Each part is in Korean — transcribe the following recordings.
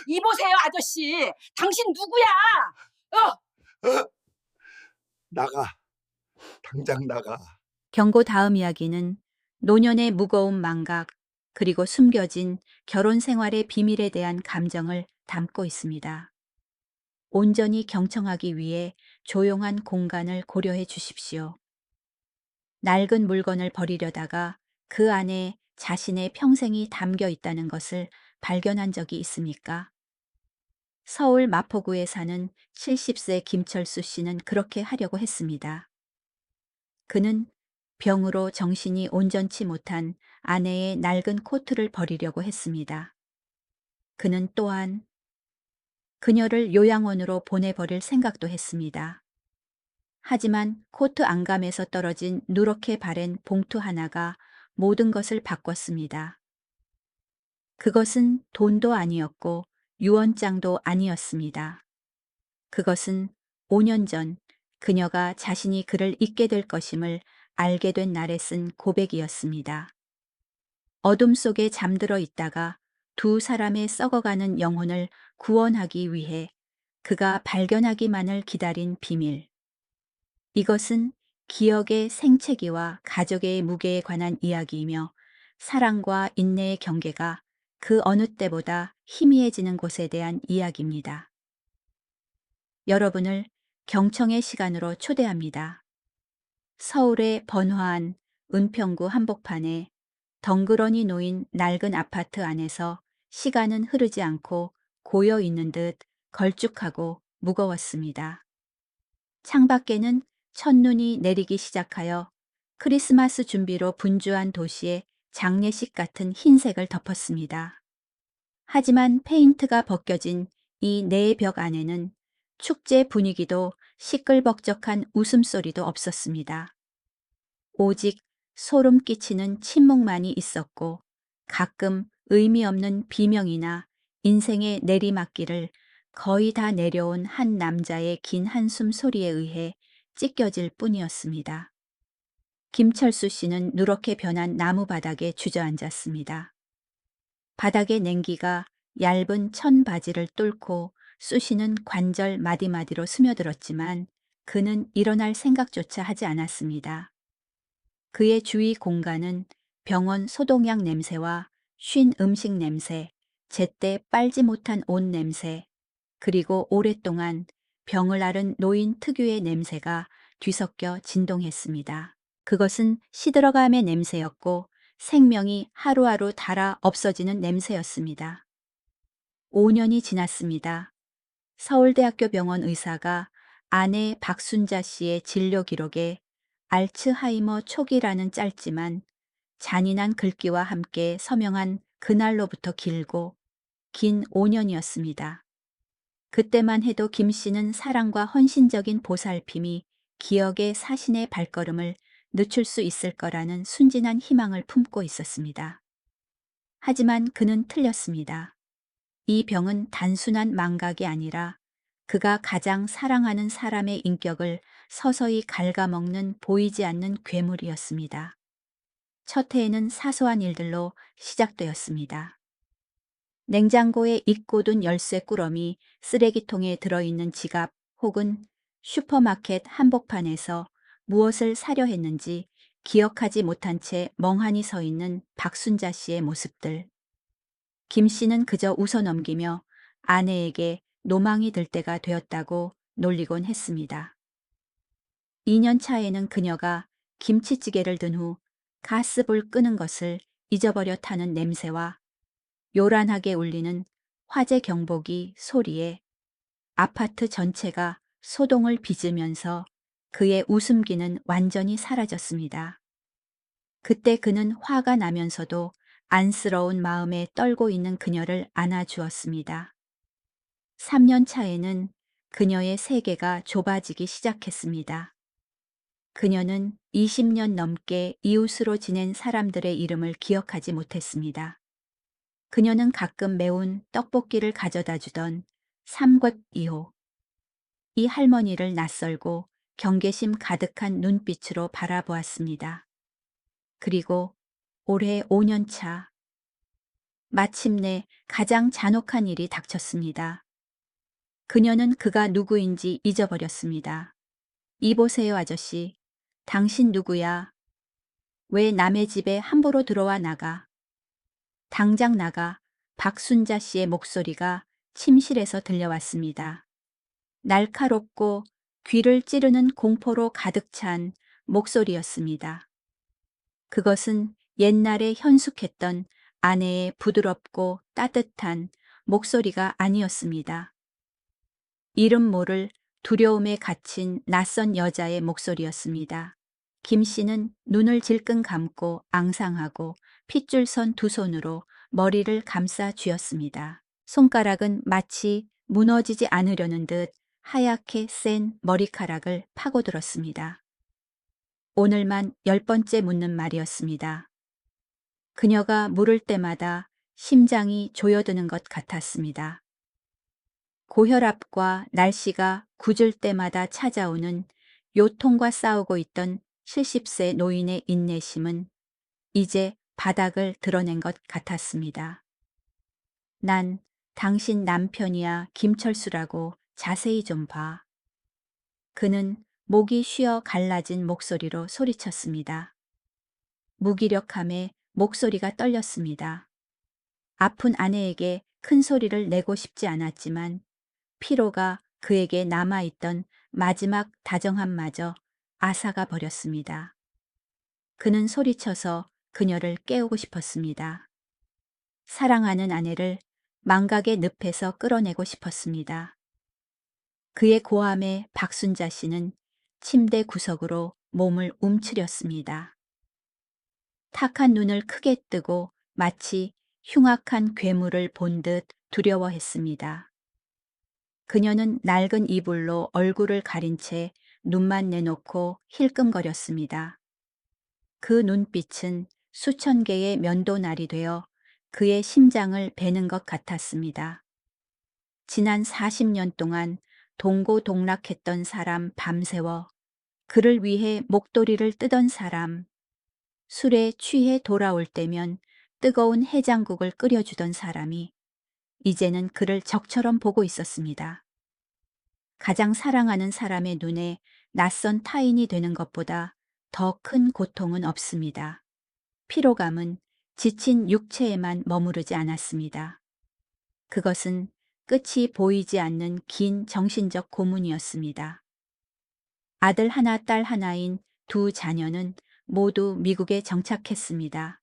이보세요, 아저씨. 당신 누구야? 어? 나가. 당장 나가. 경고 다음 이야기는 노년의 무거운 망각, 그리고 숨겨진 결혼 생활의 비밀에 대한 감정을 담고 있습니다. 온전히 경청하기 위해 조용한 공간을 고려해 주십시오. 낡은 물건을 버리려다가 그 안에 자신의 평생이 담겨 있다는 것을 발견한 적이 있습니까? 서울 마포구에 사는 70세 김철수 씨는 그렇게 하려고 했습니다. 그는 병으로 정신이 온전치 못한 아내의 낡은 코트를 버리려고 했습니다. 그는 또한 그녀를 요양원으로 보내버릴 생각도 했습니다. 하지만 코트 안감에서 떨어진 누렇게 바랜 봉투 하나가 모든 것을 바꿨습니다. 그것은 돈도 아니었고 유언장도 아니었습니다. 그것은 5년 전 그녀가 자신이 그를 잊게 될 것임을 알게 된 날에 쓴 고백이었습니다. 어둠 속에 잠들어 있다가 두 사람의 썩어가는 영혼을 구원하기 위해 그가 발견하기만을 기다린 비밀. 이것은 기억의 생채기와 가족의 무게에 관한 이야기이며 사랑과 인내의 경계가 그 어느 때보다 희미해지는 곳에 대한 이야기입니다. 여러분을 경청의 시간으로 초대합니다. 서울의 번화한 은평구 한복판에 덩그러니 놓인 낡은 아파트 안에서 시간은 흐르지 않고 고여 있는 듯 걸쭉하고 무거웠습니다. 창밖에는 첫눈이 내리기 시작하여 크리스마스 준비로 분주한 도시의 장례식 같은 흰색을 덮었습니다. 하지만 페인트가 벗겨진 이 네 벽 안에는 축제 분위기도 시끌벅적한 웃음소리도 없었습니다. 오직 소름 끼치는 침묵만이 있었고 가끔 의미 없는 비명이나 인생의 내리막길을 거의 다 내려온 한 남자의 긴 한숨 소리에 의해 찢겨질 뿐이었습니다. 김철수 씨는 누렇게 변한 나무 바닥에 주저앉았습니다. 바닥의 냉기가 얇은 천 바지를 뚫고 쑤시는 관절 마디마디로 스며들었지만 그는 일어날 생각조차 하지 않았습니다. 그의 주위 공간은 병원 소독약 냄새와 쉰 음식 냄새, 제때 빨지 못한 옷 냄새, 그리고 오랫동안 병을 앓은 노인 특유의 냄새가 뒤섞여 진동했습니다. 그것은 시들어감의 냄새였고 생명이 하루하루 닳아 없어지는 냄새였습니다. 5년이 지났습니다. 서울대학교 병원 의사가 아내 박순자 씨의 진료 기록에 알츠하이머 초기라는 짧지만 잔인한 글귀와 함께 서명한 그날로부터 길고 긴 5년이었습니다. 그때만 해도 김 씨는 사랑과 헌신적인 보살핌이 기억의 사신의 발걸음을 늦출 수 있을 거라는 순진한 희망을 품고 있었습니다. 하지만 그는 틀렸습니다. 이 병은 단순한 망각이 아니라 그가 가장 사랑하는 사람의 인격을 서서히 갉아먹는 보이지 않는 괴물이었습니다. 첫 해에는 사소한 일들로 시작되었습니다. 냉장고에 잊고 둔 열쇠 꾸러미, 쓰레기통에 들어있는 지갑 혹은 슈퍼마켓 한복판에서 무엇을 사려 했는지 기억하지 못한 채 멍하니 서 있는 박순자 씨의 모습들. 김 씨는 그저 웃어넘기며 아내에게 노망이 들 때가 되었다고 놀리곤 했습니다. 2년 차에는 그녀가 김치찌개를 든 후 가스불 끄는 것을 잊어버려 타는 냄새와 요란하게 울리는 화재 경보기 소리에 아파트 전체가 소동을 빚으면서 그의 웃음기는 완전히 사라졌습니다. 그때 그는 화가 나면서도 안쓰러운 마음에 떨고 있는 그녀를 안아주었습니다. 3년 차에는 그녀의 세계가 좁아지기 시작했습니다. 그녀는 20년 넘게 이웃으로 지낸 사람들의 이름을 기억하지 못했습니다. 그녀는 가끔 매운 떡볶이를 가져다 주던 3곶 2호. 이 할머니를 낯설고 경계심 가득한 눈빛으로 바라보았습니다. 그리고 올해 5년 차. 마침내 가장 잔혹한 일이 닥쳤습니다. 그녀는 그가 누구인지 잊어버렸습니다. 이보세요, 아저씨. 당신 누구야? 왜 남의 집에 함부로 들어와 나가? 당장 나가. 박순자 씨의 목소리가 침실에서 들려왔습니다. 날카롭고 귀를 찌르는 공포로 가득 찬 목소리였습니다. 그것은 옛날에 현숙했던 아내의 부드럽고 따뜻한 목소리가 아니었습니다. 이름 모를 두려움에 갇힌 낯선 여자의 목소리였습니다. 김 씨는 눈을 질끈 감고 앙상하고 핏줄 선 두 손으로 머리를 감싸 쥐었습니다. 손가락은 마치 무너지지 않으려는 듯 하얗게 센 머리카락을 파고들었습니다. 오늘만 10번째 묻는 말이었습니다. 그녀가 물을 때마다 심장이 조여드는 것 같았습니다. 고혈압과 날씨가 굳을 때마다 찾아오는 요통과 싸우고 있던 70세 노인의 인내심은 이제 바닥을 드러낸 것 같았습니다. 난 당신 남편이야, 김철수라고. 자세히 좀 봐. 그는 목이 쉬어 갈라진 목소리로 소리쳤습니다. 무기력함에 목소리가 떨렸습니다. 아픈 아내에게 큰 소리를 내고 싶지 않았지만 피로가 그에게 남아있던 마지막 다정함마저 앗아가 버렸습니다. 그는 소리쳐서 그녀를 깨우고 싶었습니다. 사랑하는 아내를 망각의 늪에서 끌어내고 싶었습니다. 그의 고함에 박순자 씨는 침대 구석으로 몸을 움츠렸습니다. 탁한 눈을 크게 뜨고 마치 흉악한 괴물을 본 듯 두려워했습니다. 그녀는 낡은 이불로 얼굴을 가린 채 눈만 내놓고 힐끔거렸습니다. 그 눈빛은 수천 개의 면도날이 되어 그의 심장을 베는 것 같았습니다. 지난 40년 동안 동고동락했던 사람, 밤새워 그를 위해 목도리를 뜨던 사람, 술에 취해 돌아올 때면 뜨거운 해장국을 끓여주던 사람이 이제는 그를 적처럼 보고 있었습니다. 가장 사랑하는 사람의 눈에 낯선 타인이 되는 것보다 더 큰 고통은 없습니다. 피로감은 지친 육체에만 머무르지 않았습니다. 그것은 끝이 보이지 않는 긴 정신적 고문이었습니다. 아들 하나, 딸 하나인 두 자녀는 모두 미국에 정착했습니다.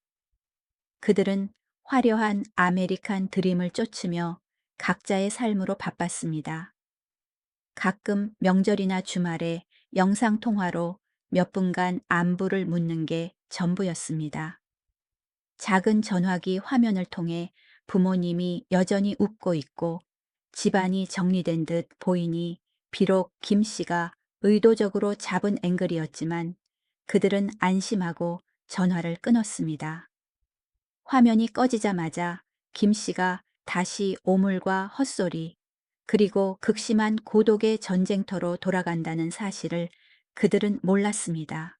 그들은 화려한 아메리칸 드림을 쫓으며 각자의 삶으로 바빴습니다. 가끔 명절이나 주말에 영상통화로 몇 분간 안부를 묻는 게 전부였습니다. 작은 전화기 화면을 통해 부모님이 여전히 웃고 있고 집안이 정리된 듯 보이니 비록 김 씨가 의도적으로 잡은 앵글이었지만 그들은 안심하고 전화를 끊었습니다. 화면이 꺼지자마자 김 씨가 다시 오물과 헛소리 그리고 극심한 고독의 전쟁터로 돌아간다는 사실을 그들은 몰랐습니다.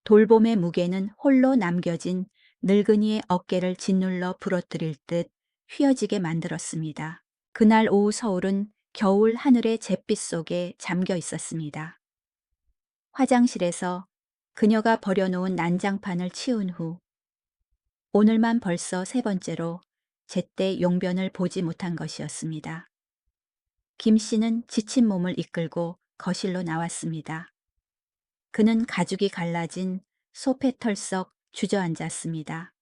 돌봄의 무게는 홀로 남겨진 늙은이의 어깨를 짓눌러 부러뜨릴 듯 휘어지게 만들었습니다. 그날 오후 서울은 겨울 하늘의 잿빛 속에 잠겨 있었습니다. 화장실에서 그녀가 버려놓은 난장판을 치운 후 오늘만 벌써 3번째로 제때 용변을 보지 못한 것이었습니다. 김 씨는 지친 몸을 이끌고 거실로 나왔습니다. 그는 가죽이 갈라진 소패 털썩 주저앉았습니다.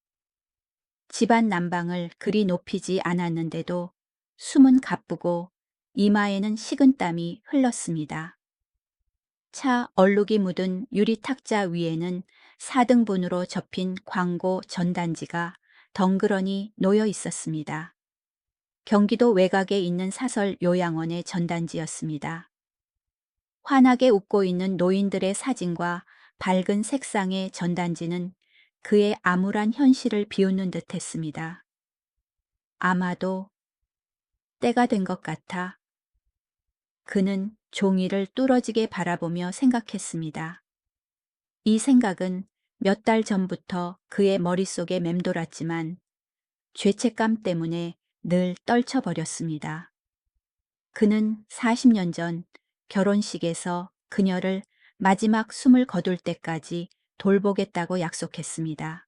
집안 난방을 그리 높이지 않았는데도 숨은 가쁘고 이마에는 식은땀이 흘렀습니다. 차 얼룩이 묻은 유리 탁자 위에는 4등분으로 접힌 광고 전단지가 덩그러니 놓여 있었습니다. 경기도 외곽에 있는 사설 요양원의 전단지였습니다. 환하게 웃고 있는 노인들의 사진과 밝은 색상의 전단지는 그의 암울한 현실을 비웃는 듯했습니다. 아마도 때가 된 것 같아. 그는 종이를 뚫어지게 바라보며 생각했습니다. 이 생각은 몇 달 전부터 그의 머릿속에 맴돌았지만 죄책감 때문에 늘 떨쳐버렸습니다. 그는 40년 전 결혼식에서 그녀를 마지막 숨을 거둘 때까지 돌보겠다고 약속했습니다.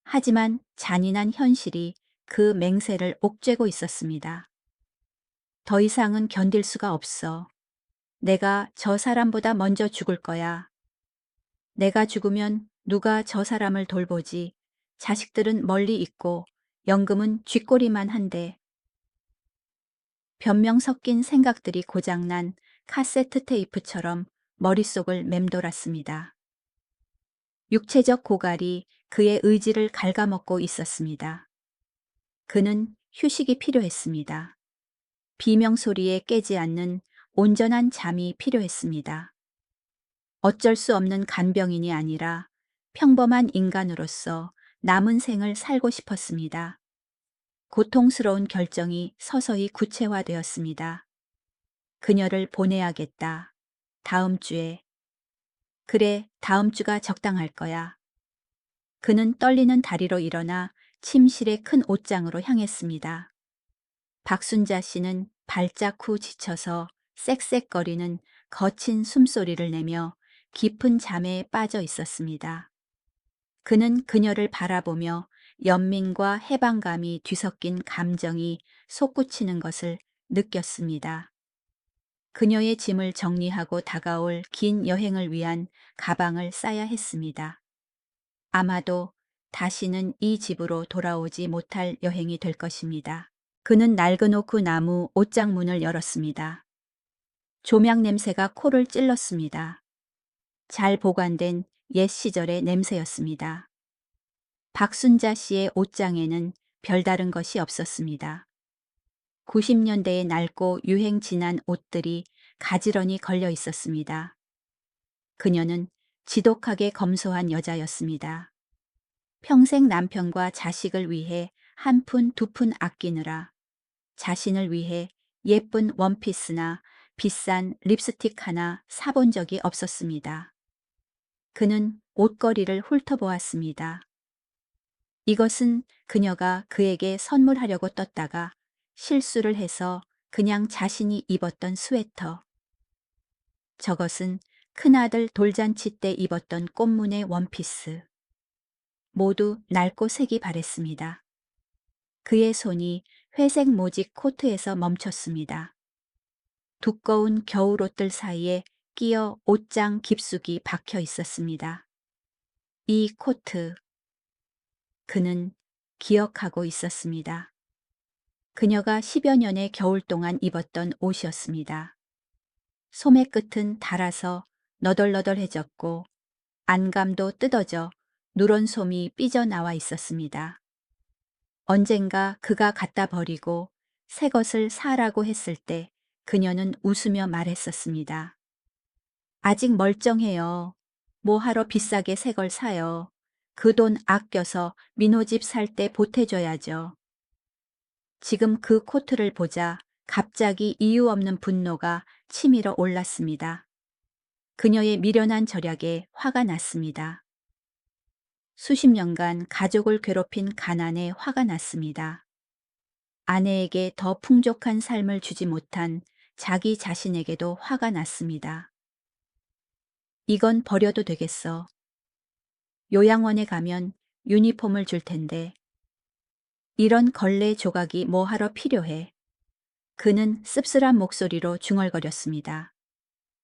하지만 잔인한 현실이 그 맹세를 옥죄고 있었습니다. 더 이상은 견딜 수가 없어. 내가 저 사람보다 먼저 죽을 거야. 내가 죽으면 누가 저 사람을 돌보지. 자식들은 멀리 있고 연금은 쥐꼬리만 한데. 변명 섞인 생각들이 고장난 카세트 테이프처럼 머릿속을 맴돌았습니다. 육체적 고갈이 그의 의지를 갉아먹고 있었습니다. 그는 휴식이 필요했습니다. 비명소리에 깨지 않는 온전한 잠이 필요했습니다. 어쩔 수 없는 간병인이 아니라 평범한 인간으로서 남은 생을 살고 싶었습니다. 고통스러운 결정이 서서히 구체화되었습니다. 그녀를 보내야겠다. 다음 주에. 그래, 다음 주가 적당할 거야. 그는 떨리는 다리로 일어나 침실의 큰 옷장으로 향했습니다. 박순자 씨는 발작 후 지쳐서 쌕쌕거리는 거친 숨소리를 내며 깊은 잠에 빠져 있었습니다. 그는 그녀를 바라보며 연민과 해방감이 뒤섞인 감정이 솟구치는 것을 느꼈습니다. 그녀의 짐을 정리하고 다가올 긴 여행을 위한 가방을 싸야 했습니다. 아마도 다시는 이 집으로 돌아오지 못할 여행이 될 것입니다. 그는 낡은 오크 나무 옷장 문을 열었습니다. 조명 냄새가 코를 찔렀습니다. 잘 보관된 옛 시절의 냄새였습니다. 박순자 씨의 옷장에는 별다른 것이 없었습니다. 90년대의 낡고 유행 지난 옷들이 가지런히 걸려 있었습니다. 그녀는 지독하게 검소한 여자였습니다. 평생 남편과 자식을 위해 한 푼 두 푼 아끼느라 자신을 위해 예쁜 원피스나 비싼 립스틱 하나 사본 적이 없었습니다. 그는 옷걸이를 훑어보았습니다. 이것은 그녀가 그에게 선물하려고 떴다가 실수를 해서 그냥 자신이 입었던 스웨터. 저것은 큰아들 돌잔치 때 입었던 꽃무늬 원피스. 모두 낡고 색이 바랬습니다. 그의 손이 회색 모직 코트에서 멈췄습니다. 두꺼운 겨울옷들 사이에 끼어 옷장 깊숙이 박혀 있었습니다. 이 코트. 그는 기억하고 있었습니다. 그녀가 10여 년의 겨울 동안 입었던 옷이었습니다. 소매 끝은 닳아서 너덜너덜해졌고 안감도 뜯어져 누런 솜이 삐져나와 있었습니다. 언젠가 그가 갖다 버리고 새 것을 사라고 했을 때 그녀는 웃으며 말했었습니다. 아직 멀쩡해요. 뭐하러 비싸게 새 걸 사요. 그 돈 아껴서 민호 집 살 때 보태줘야죠. 지금 그 코트를 보자 갑자기 이유 없는 분노가 치밀어 올랐습니다. 그녀의 미련한 절약에 화가 났습니다. 수십 년간 가족을 괴롭힌 가난에 화가 났습니다. 아내에게 더 풍족한 삶을 주지 못한 자기 자신에게도 화가 났습니다. 이건 버려도 되겠어. 요양원에 가면 유니폼을 줄 텐데. 이런 걸레 조각이 뭐하러 필요해. 그는 씁쓸한 목소리로 중얼거렸습니다.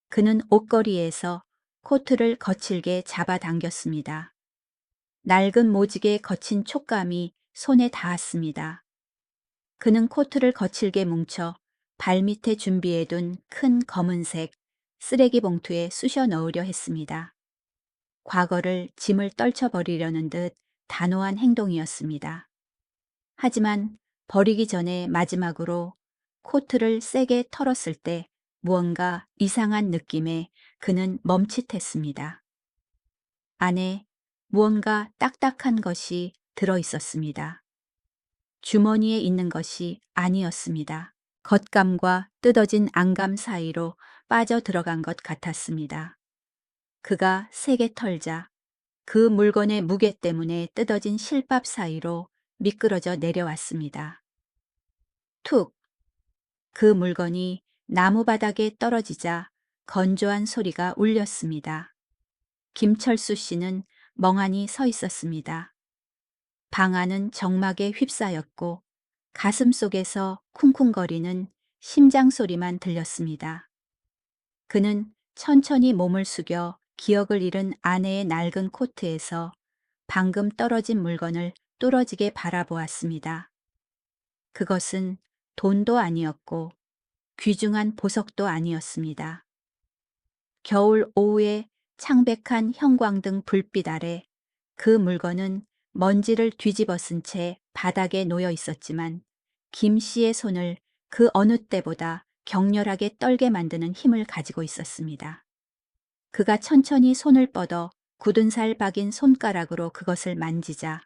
그는 옷걸이에서 코트를 거칠게 잡아당겼습니다. 낡은 모직의 거친 촉감이 손에 닿았습니다. 그는 코트를 거칠게 뭉쳐 발밑에 준비해둔 큰 검은색 쓰레기 봉투에 쑤셔 넣으려 했습니다. 과거를 짐을 떨쳐버리려는 듯 단호한 행동이었습니다. 하지만 버리기 전에 마지막으로 코트를 세게 털었을 때 무언가 이상한 느낌에 그는 멈칫했습니다. 안에 무언가 딱딱한 것이 들어 있었습니다. 주머니에 있는 것이 아니었습니다. 겉감과 뜯어진 안감 사이로 빠져 들어간 것 같았습니다. 그가 세게 털자 그 물건의 무게 때문에 뜯어진 실밥 사이로 미끄러져 내려왔습니다. 툭! 그 물건이 나무 바닥에 떨어지자 건조한 소리가 울렸습니다. 김철수 씨는 멍하니 서 있었습니다. 방 안은 정막에 휩싸였고 가슴 속에서 쿵쿵거리는 심장 소리만 들렸습니다. 그는 천천히 몸을 숙여 기억을 잃은 아내의 낡은 코트에서 방금 떨어진 물건을 뚫어지게 바라보았습니다. 그것은 돈도 아니었고 귀중한 보석도 아니었습니다. 겨울 오후에 창백한 형광등 불빛 아래 그 물건은 먼지를 뒤집어 쓴 채 바닥에 놓여 있었지만 김 씨의 손을 그 어느 때보다 격렬하게 떨게 만드는 힘을 가지고 있었습니다. 그가 천천히 손을 뻗어 굳은 살 박인 손가락으로 그것을 만지자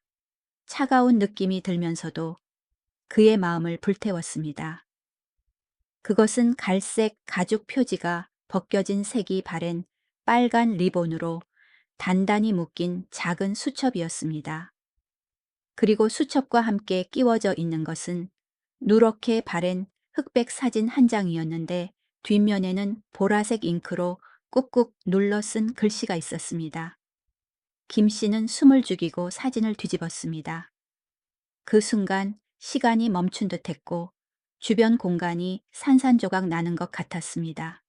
차가운 느낌이 들면서도 그의 마음을 불태웠습니다. 그것은 갈색 가죽 표지가 벗겨진 색이 바랜 빨간 리본으로 단단히 묶인 작은 수첩이었습니다. 그리고 수첩과 함께 끼워져 있는 것은 누렇게 바랜 흑백 사진 한 장이었는데 뒷면에는 보라색 잉크로 꾹꾹 눌러 쓴 글씨가 있었습니다. 김 씨는 숨을 죽이고 사진을 뒤집었습니다. 그 순간 시간이 멈춘 듯했고 주변 공간이 산산조각 나는 것 같았습니다.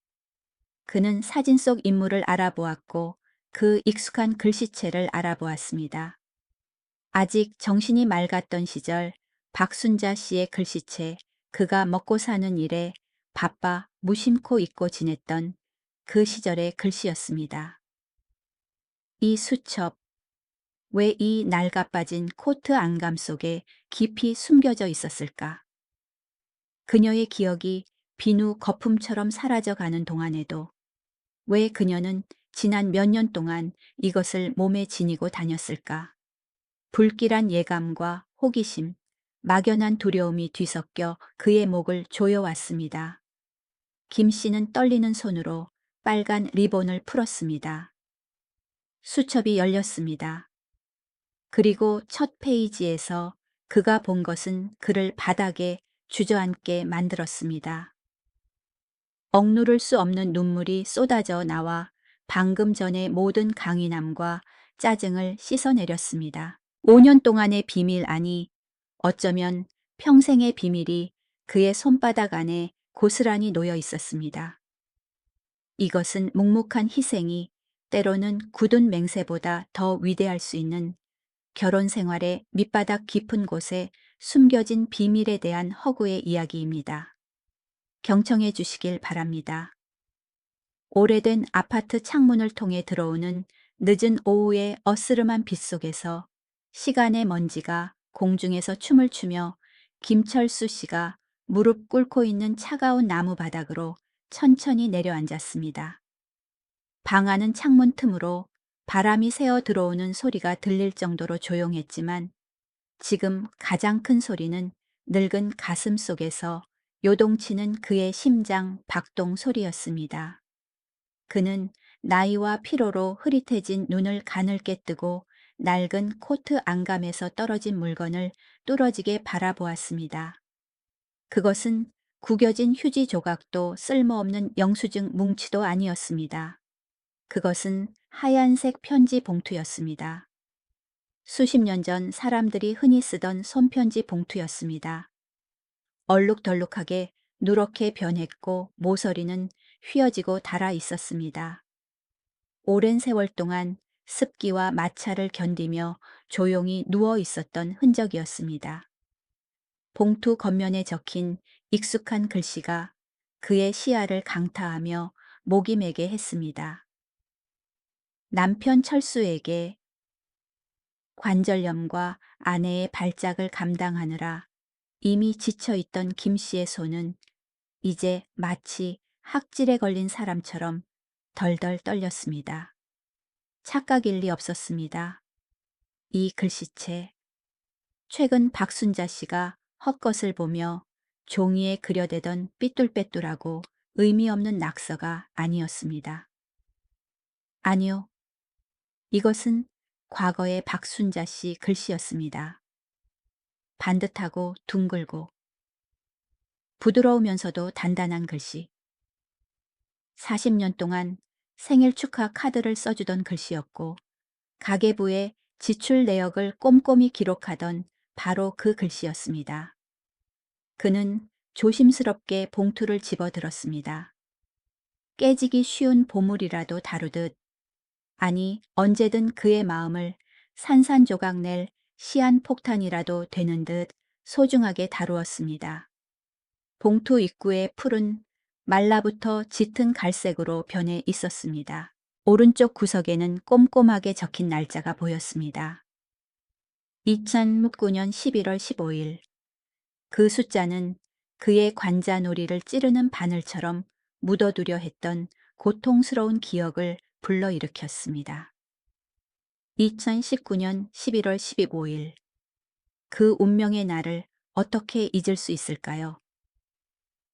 그는 사진 속 인물을 알아보았고 그 익숙한 글씨체를 알아보았습니다. 아직 정신이 맑았던 시절 박순자 씨의 글씨체, 그가 먹고 사는 일에 바빠 무심코 잊고 지냈던 그 시절의 글씨였습니다. 이 수첩, 왜 이 낡아빠진 코트 안감 속에 깊이 숨겨져 있었을까? 그녀의 기억이 비누 거품처럼 사라져가는 동안에도 왜 그녀는 지난 몇 년 동안 이것을 몸에 지니고 다녔을까? 불길한 예감과 호기심, 막연한 두려움이 뒤섞여 그의 목을 조여왔습니다. 김 씨는 떨리는 손으로 빨간 리본을 풀었습니다. 수첩이 열렸습니다. 그리고 첫 페이지에서 그가 본 것은 그를 바닥에 주저앉게 만들었습니다. 억누를 수 없는 눈물이 쏟아져 나와 방금 전의 모든 강인함과 짜증을 씻어내렸습니다. 5년 동안의 비밀 아니 어쩌면 평생의 비밀이 그의 손바닥 안에 고스란히 놓여 있었습니다. 이것은 묵묵한 희생이 때로는 굳은 맹세보다 더 위대할 수 있는 결혼 생활의 밑바닥 깊은 곳에 숨겨진 비밀에 대한 허구의 이야기입니다. 경청해 주시길 바랍니다. 오래된 아파트 창문을 통해 들어오는 늦은 오후의 어스름한 빛 속에서 시간의 먼지가 공중에서 춤을 추며 김철수 씨가 무릎 꿇고 있는 차가운 나무 바닥으로 천천히 내려앉았습니다. 방 안은 창문 틈으로 바람이 새어 들어오는 소리가 들릴 정도로 조용했지만 지금 가장 큰 소리는 늙은 가슴 속에서 요동치는 그의 심장 박동 소리였습니다. 그는 나이와 피로로 흐릿해진 눈을 가늘게 뜨고 낡은 코트 안감에서 떨어진 물건을 뚫어지게 바라보았습니다. 그것은 구겨진 휴지 조각도 쓸모없는 영수증 뭉치도 아니었습니다. 그것은 하얀색 편지 봉투였습니다. 수십 년 전 사람들이 흔히 쓰던 손편지 봉투였습니다. 얼룩덜룩하게 누렇게 변했고 모서리는 휘어지고 닳아 있었습니다. 오랜 세월 동안 습기와 마찰을 견디며 조용히 누워 있었던 흔적이었습니다. 봉투 겉면에 적힌 익숙한 글씨가 그의 시야를 강타하며 목이 메게 했습니다. 남편 철수에게 관절염과 아내의 발작을 감당하느라 이미 지쳐있던 김 씨의 손은 이제 마치 학질에 걸린 사람처럼 덜덜 떨렸습니다. 착각일 리 없었습니다. 이 글씨체, 최근 박순자 씨가 헛것을 보며 종이에 그려대던 삐뚤빼뚤하고 의미 없는 낙서가 아니었습니다. 아니요, 이것은 과거의 박순자 씨 글씨였습니다. 반듯하고 둥글고 부드러우면서도 단단한 글씨. 40년 동안 생일 축하 카드를 써주던 글씨였고 가계부의 지출 내역을 꼼꼼히 기록하던 바로 그 글씨였습니다. 그는 조심스럽게 봉투를 집어들었습니다. 깨지기 쉬운 보물이라도 다루듯, 아니 언제든 그의 마음을 산산조각 낼 시한폭탄이라도 되는 듯 소중하게 다루었습니다. 봉투 입구의 풀은 말라붙어 짙은 갈색으로 변해 있었습니다. 오른쪽 구석에는 꼼꼼하게 적힌 날짜가 보였습니다. 2009년 11월 15일. 그 숫자는 그의 관자놀이를 찌르는 바늘처럼 묻어두려 했던 고통스러운 기억을 불러일으켰습니다. 2019년 11월 15일. 그 운명의 날을 어떻게 잊을 수 있을까요?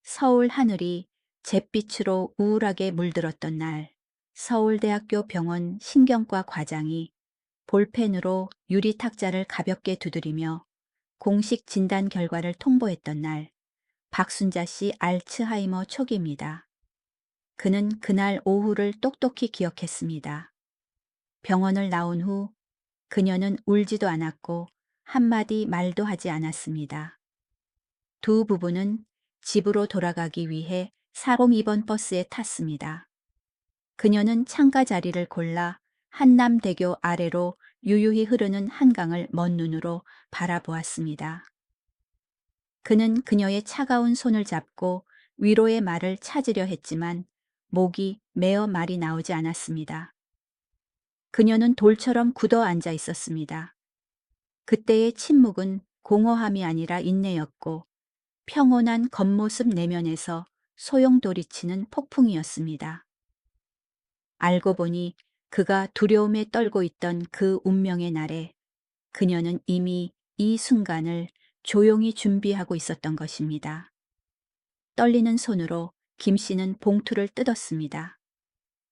서울 하늘이 잿빛으로 우울하게 물들었던 날, 서울대학교 병원 신경과 과장이 볼펜으로 유리 탁자를 가볍게 두드리며 공식 진단 결과를 통보했던 날, 박순자 씨 알츠하이머 초기입니다. 그는 그날 오후를 똑똑히 기억했습니다. 병원을 나온 후 그녀는 울지도 않았고 한마디 말도 하지 않았습니다. 두 부부는 집으로 돌아가기 위해 402번 버스에 탔습니다. 그녀는 창가 자리를 골라 한남대교 아래로 유유히 흐르는 한강을 먼 눈으로 바라보았습니다. 그는 그녀의 차가운 손을 잡고 위로의 말을 찾으려 했지만 목이 메어 말이 나오지 않았습니다. 그녀는 돌처럼 굳어 앉아 있었습니다. 그때의 침묵은 공허함이 아니라 인내였고 평온한 겉모습 내면에서 소용돌이치는 폭풍이었습니다. 알고 보니 그가 두려움에 떨고 있던 그 운명의 날에 그녀는 이미 이 순간을 조용히 준비하고 있었던 것입니다. 떨리는 손으로 김 씨는 봉투를 뜯었습니다.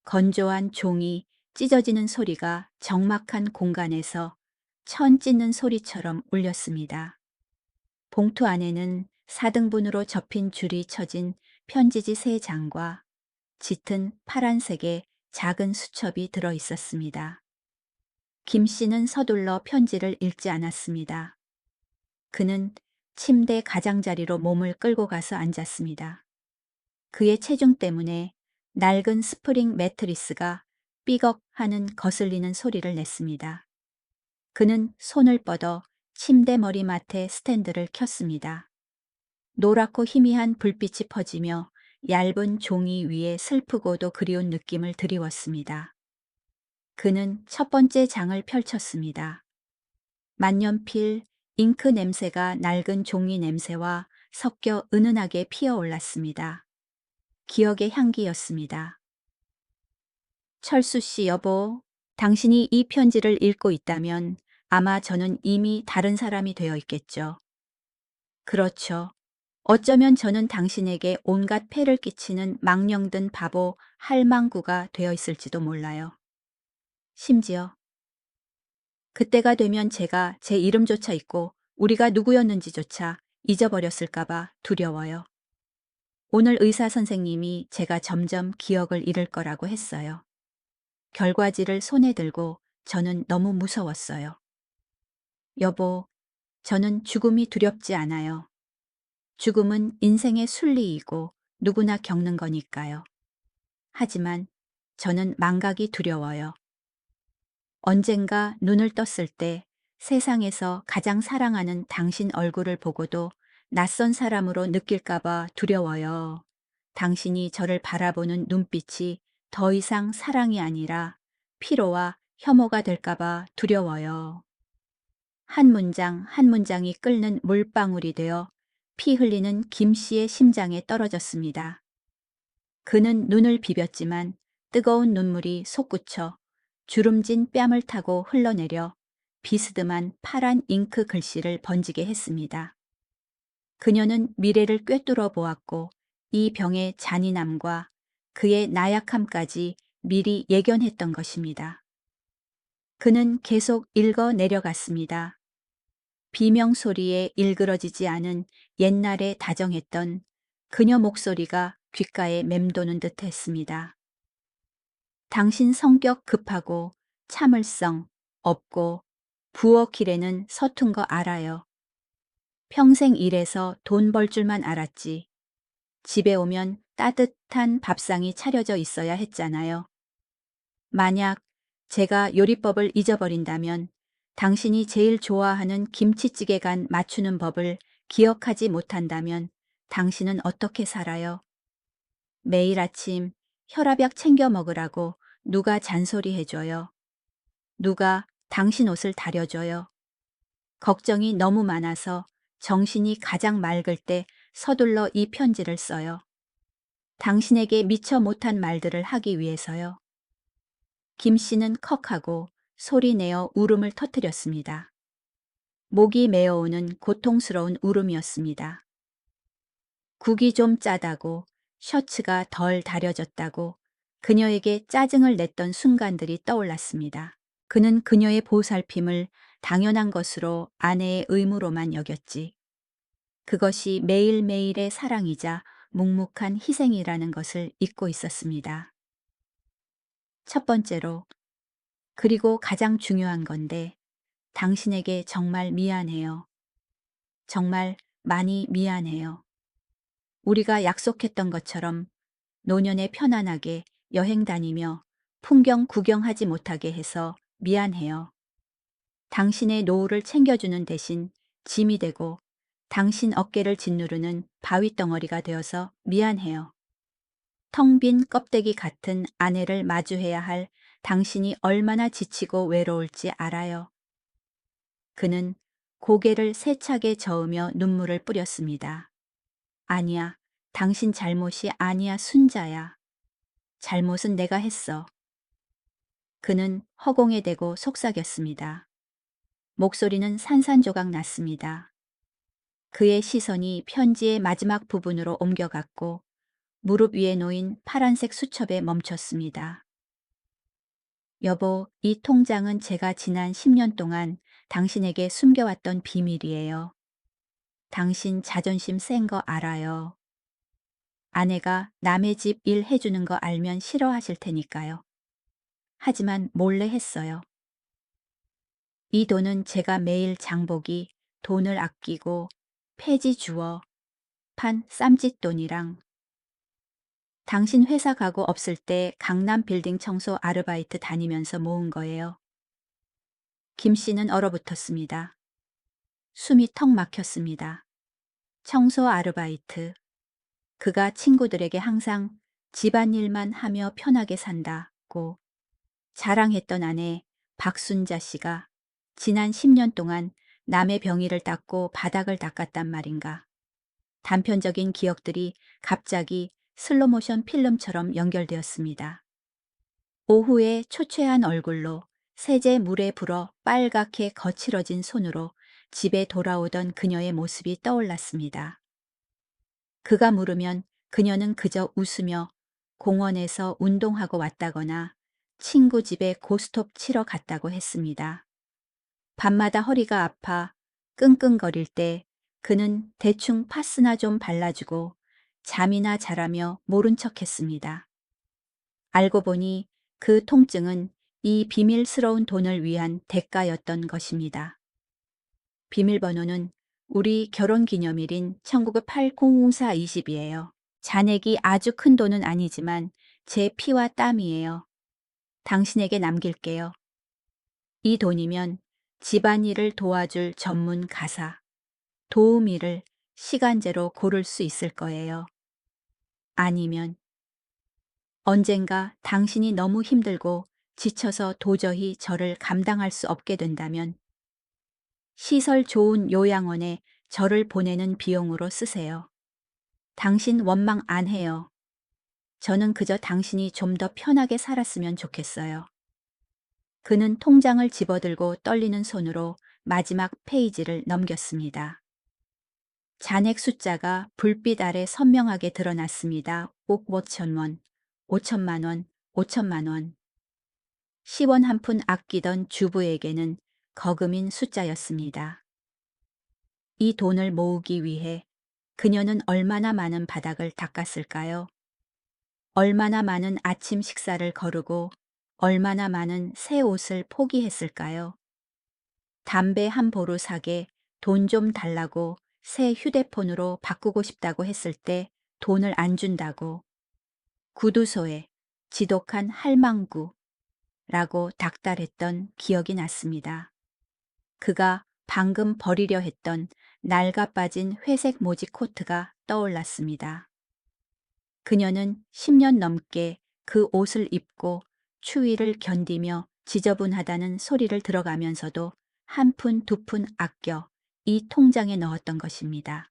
건조한 종이 찢어지는 소리가 적막한 공간에서 천 찢는 소리처럼 울렸습니다. 봉투 안에는 4등분으로 접힌 줄이 쳐진 편지지 3장과 짙은 파란색의 작은 수첩이 들어 있었습니다. 김 씨는 서둘러 편지를 읽지 않았습니다. 그는 침대 가장자리로 몸을 끌고 가서 앉았습니다. 그의 체중 때문에 낡은 스프링 매트리스가 삐걱 하는 거슬리는 소리를 냈습니다. 그는 손을 뻗어 침대 머리맡에 스탠드를 켰습니다. 노랗고 희미한 불빛이 퍼지며 얇은 종이 위에 슬프고도 그리운 느낌을 드리웠습니다. 그는 첫 번째 장을 펼쳤습니다. 만년필, 잉크 냄새가 낡은 종이 냄새와 섞여 은은하게 피어올랐습니다. 기억의 향기였습니다. 철수 씨 여보, 당신이 이 편지를 읽고 있다면 아마 저는 이미 다른 사람이 되어 있겠죠. 그렇죠. 어쩌면 저는 당신에게 온갖 폐를 끼치는 망령든 바보 할망구가 되어 있을지도 몰라요. 심지어 그때가 되면 제가 제 이름조차 잊고 우리가 누구였는지조차 잊어버렸을까봐 두려워요. 오늘 의사 선생님이 제가 점점 기억을 잃을 거라고 했어요. 결과지를 손에 들고 저는 너무 무서웠어요. 여보, 저는 죽음이 두렵지 않아요. 죽음은 인생의 순리이고 누구나 겪는 거니까요. 하지만 저는 망각이 두려워요. 언젠가 눈을 떴을 때 세상에서 가장 사랑하는 당신 얼굴을 보고도 낯선 사람으로 느낄까봐 두려워요. 당신이 저를 바라보는 눈빛이 더 이상 사랑이 아니라 피로와 혐오가 될까봐 두려워요. 한 문장 한 문장이 끓는 물방울이 되어 피 흘리는 김 씨의 심장에 떨어졌습니다. 그는 눈을 비볐지만 뜨거운 눈물이 솟구쳐 주름진 뺨을 타고 흘러내려 비스듬한 파란 잉크 글씨를 번지게 했습니다. 그녀는 미래를 꿰뚫어 보았고 이 병의 잔인함과 그의 나약함까지 미리 예견했던 것입니다. 그는 계속 읽어 내려갔습니다. 비명 소리에 일그러지지 않은 옛날에 다정했던 그녀 목소리가 귓가에 맴도는 듯 했습니다. 당신 성격 급하고 참을성 없고 부엌 길에는 서툰 거 알아요. 평생 일해서 돈 벌 줄만 알았지. 집에 오면 따뜻한 밥상이 차려져 있어야 했잖아요. 만약 제가 요리법을 잊어버린다면 당신이 제일 좋아하는 김치찌개 간 맞추는 법을 기억하지 못한다면 당신은 어떻게 살아요? 매일 아침 혈압약 챙겨 먹으라고 누가 잔소리 해줘요? 누가 당신 옷을 다려줘요? 걱정이 너무 많아서 정신이 가장 맑을 때 서둘러 이 편지를 써요. 당신에게 미처 못한 말들을 하기 위해서요. 김 씨는 컥하고 소리내어 울음을 터뜨렸습니다. 목이 메어오는 고통스러운 울음이었습니다. 국이 좀 짜다고 셔츠가 덜 다려졌다고 그녀에게 짜증을 냈던 순간들이 떠올랐습니다. 그는 그녀의 보살핌을 당연한 것으로 아내의 의무로만 여겼지. 그것이 매일매일의 사랑이자 묵묵한 희생이라는 것을 잊고 있었습니다. 첫 번째로, 그리고 가장 중요한 건데, 당신에게 정말 미안해요. 정말 많이 미안해요. 우리가 약속했던 것처럼 노년에 편안하게 여행 다니며 풍경 구경하지 못하게 해서 미안해요. 당신의 노후를 챙겨주는 대신 짐이 되고 당신 어깨를 짓누르는 바위덩어리가 되어서 미안해요. 텅 빈 껍데기 같은 아내를 마주해야 할 당신이 얼마나 지치고 외로울지 알아요. 그는 고개를 세차게 저으며 눈물을 뿌렸습니다. 아니야, 당신 잘못이 아니야, 순자야. 잘못은 내가 했어. 그는 허공에 대고 속삭였습니다. 목소리는 산산조각 났습니다. 그의 시선이 편지의 마지막 부분으로 옮겨갔고 무릎 위에 놓인 파란색 수첩에 멈췄습니다. 여보, 이 통장은 제가 지난 10년 동안 당신에게 숨겨왔던 비밀이에요. 당신 자존심 센 거 알아요. 아내가 남의 집 일 해주는 거 알면 싫어하실 테니까요. 하지만 몰래 했어요. 이 돈은 제가 매일 장보기, 돈을 아끼고 폐지 주워 판 쌈짓돈이랑 당신 회사 가고 없을 때 강남 빌딩 청소 아르바이트 다니면서 모은 거예요. 김 씨는 얼어붙었습니다. 숨이 턱 막혔습니다. 청소 아르바이트. 그가 친구들에게 항상 집안일만 하며 편하게 산다고 자랑했던 아내 박순자 씨가 지난 10년 동안 남의 병이를 닦고 바닥을 닦았단 말인가. 단편적인 기억들이 갑자기 슬로모션 필름처럼 연결되었습니다. 오후에 초췌한 얼굴로 세제 물에 불어 빨갛게 거칠어진 손으로 집에 돌아오던 그녀의 모습이 떠올랐습니다. 그가 물으면 그녀는 그저 웃으며 공원에서 운동하고 왔다거나 친구 집에 고스톱 치러 갔다고 했습니다. 밤마다 허리가 아파 끙끙거릴 때 그는 대충 파스나 좀 발라주고 잠이나 자라며 모른 척했습니다. 알고 보니 그 통증은 이 비밀스러운 돈을 위한 대가였던 것입니다. 비밀번호는 우리 결혼기념일인 1908-0420이에요. 잔액이 아주 큰 돈은 아니지만 제 피와 땀이에요. 당신에게 남길게요. 이 돈이면 집안일을 도와줄 전문 가사, 도우미를 시간제로 고를 수 있을 거예요. 아니면 언젠가 당신이 너무 힘들고 지쳐서 도저히 저를 감당할 수 없게 된다면 시설 좋은 요양원에 저를 보내는 비용으로 쓰세요. 당신 원망 안 해요. 저는 그저 당신이 좀 더 편하게 살았으면 좋겠어요. 그는 통장을 집어들고 떨리는 손으로 마지막 페이지를 넘겼습니다. 잔액 숫자가 불빛 아래 선명하게 드러났습니다. 옥 5,000원, 5천만 원, 5천만 원. 시원 한 푼 아끼던 주부에게는 거금인 숫자였습니다. 이 돈을 모으기 위해 그녀는 얼마나 많은 바닥을 닦았을까요? 얼마나 많은 아침 식사를 거르고 얼마나 많은 새 옷을 포기했을까요? 담배 한 보루 사게 돈 좀 달라고 새 휴대폰으로 바꾸고 싶다고 했을 때 돈을 안 준다고 구두소에 지독한 할망구라고 닥달했던 기억이 났습니다. 그가 방금 버리려 했던 낡아빠진 회색 모지 코트가 떠올랐습니다. 그녀는 10년 넘게 그 옷을 입고 추위를 견디며 지저분하다는 소리를 들어가면서도 한 푼 두 푼 아껴 이 통장에 넣었던 것입니다.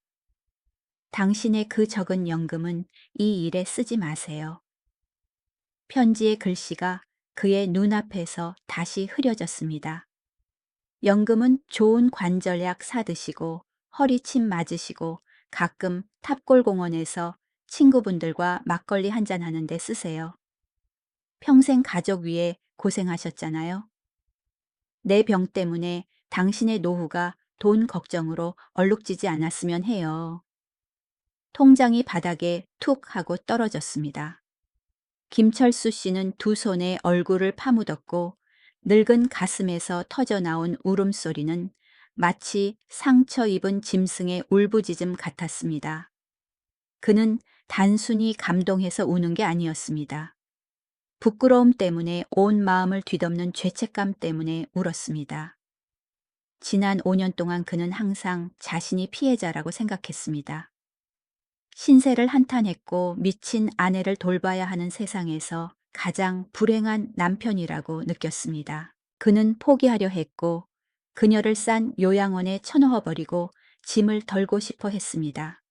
당신의 그 적은 연금은 이 일에 쓰지 마세요. 편지의 글씨가 그의 눈앞에서 다시 흐려졌습니다. 연금은 좋은 관절약 사드시고 허리침 맞으시고 가끔 탑골공원에서 친구분들과 막걸리 한잔 하는데 쓰세요. 평생 가족 위해 고생하셨잖아요. 내 병 때문에 당신의 노후가 돈 걱정으로 얼룩지지 않았으면 해요. 통장이 바닥에 툭 하고 떨어졌습니다. 김철수 씨는 두 손에 얼굴을 파묻었고 늙은 가슴에서 터져나온 울음소리는 마치 상처 입은 짐승의 울부짖음 같았습니다. 그는 단순히 감동해서 우는 게 아니었습니다. 부끄러움 때문에 온 마음을 뒤덮는 죄책감 때문에 울었습니다. 지난 5년 동안 그는 항상 자신이 피해자라고 생각했습니다. 신세를 한탄했고 미친 아내를 돌봐야 하는 세상에서 가장 불행한 남편이라고 느꼈습니다. 그는 포기하려 했고 그녀를 싼 요양원에 쳐넣어버리고 짐을 덜고 싶어 했습니다.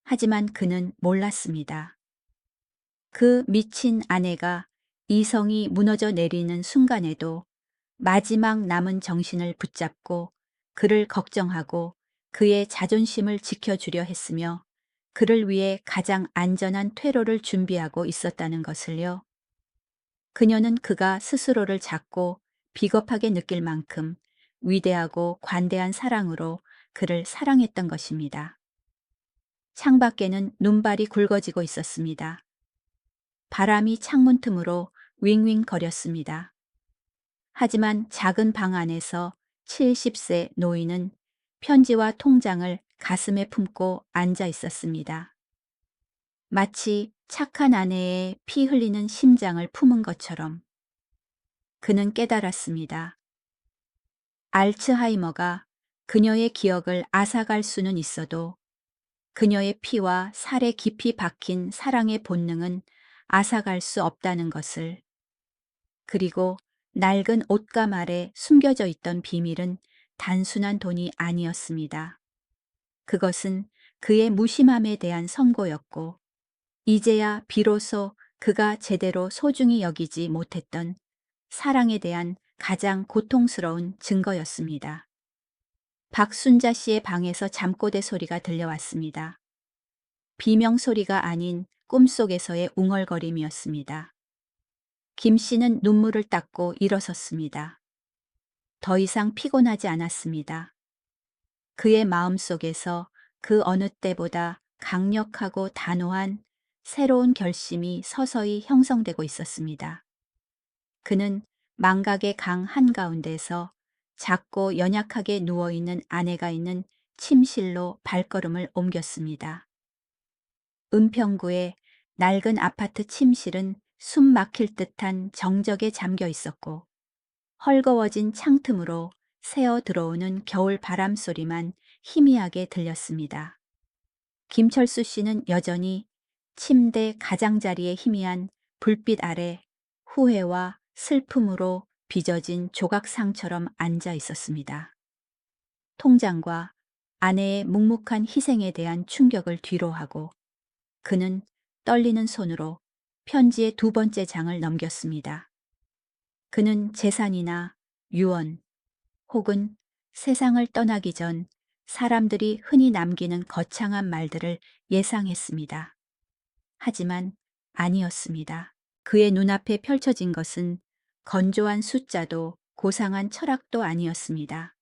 하지만 그는 몰랐습니다. 그 미친 아내가 이성이 무너져 내리는 순간에도 마지막 남은 정신을 붙잡고 그를 걱정하고 그의 자존심을 지켜주려 했으며 그를 위해 가장 안전한 퇴로를 준비하고 있었다는 것을요. 그녀는 그가 스스로를 작고 비겁하게 느낄 만큼 위대하고 관대한 사랑으로 그를 사랑했던 것입니다. 창밖에는 눈발이 굵어지고 있었습니다. 바람이 창문 틈으로 윙윙 거렸습니다. 하지만 작은 방 안에서 70세 노인은 편지와 통장을 가슴에 품고 앉아 있었습니다. 마치 착한 아내의 피 흘리는 심장을 품은 것처럼 그는 깨달았습니다. 알츠하이머가 그녀의 기억을 앗아갈 수는 있어도 그녀의 피와 살에 깊이 박힌 사랑의 본능은 앗아갈 수 없다는 것을. 그리고 낡은 옷감 아래 숨겨져 있던 비밀은 단순한 돈이 아니었습니다. 그것은 그의 무심함에 대한 선고였고 이제야 비로소 그가 제대로 소중히 여기지 못했던 사랑에 대한 가장 고통스러운 증거였습니다. 박순자 씨의 방에서 잠꼬대 소리가 들려왔습니다. 비명 소리가 아닌 꿈속에서의 웅얼거림이었습니다. 김 씨는 눈물을 닦고 일어섰습니다. 더 이상 피곤하지 않았습니다. 그의 마음속에서 그 어느 때보다 강력하고 단호한 새로운 결심이 서서히 형성되고 있었습니다. 그는 망각의 강 한가운데서 작고 연약하게 누워있는 아내가 있는 침실로 발걸음을 옮겼습니다. 은평구의 낡은 아파트 침실은 숨 막힐 듯한 정적에 잠겨 있었고 헐거워진 창틈으로 새어 들어오는 겨울 바람 소리만 희미하게 들렸습니다. 김철수 씨는 여전히 침대 가장자리의 희미한 불빛 아래 후회와 슬픔으로 빚어진 조각상처럼 앉아 있었습니다. 통장과 아내의 묵묵한 희생에 대한 충격을 뒤로하고 그는 떨리는 손으로 편지의 두 번째 장을 넘겼습니다. 그는 재산이나 유언 혹은 세상을 떠나기 전 사람들이 흔히 남기는 거창한 말들을 예상했습니다. 하지만 아니었습니다. 그의 눈앞에 펼쳐진 것은 건조한 숫자도 고상한 철학도 아니었습니다.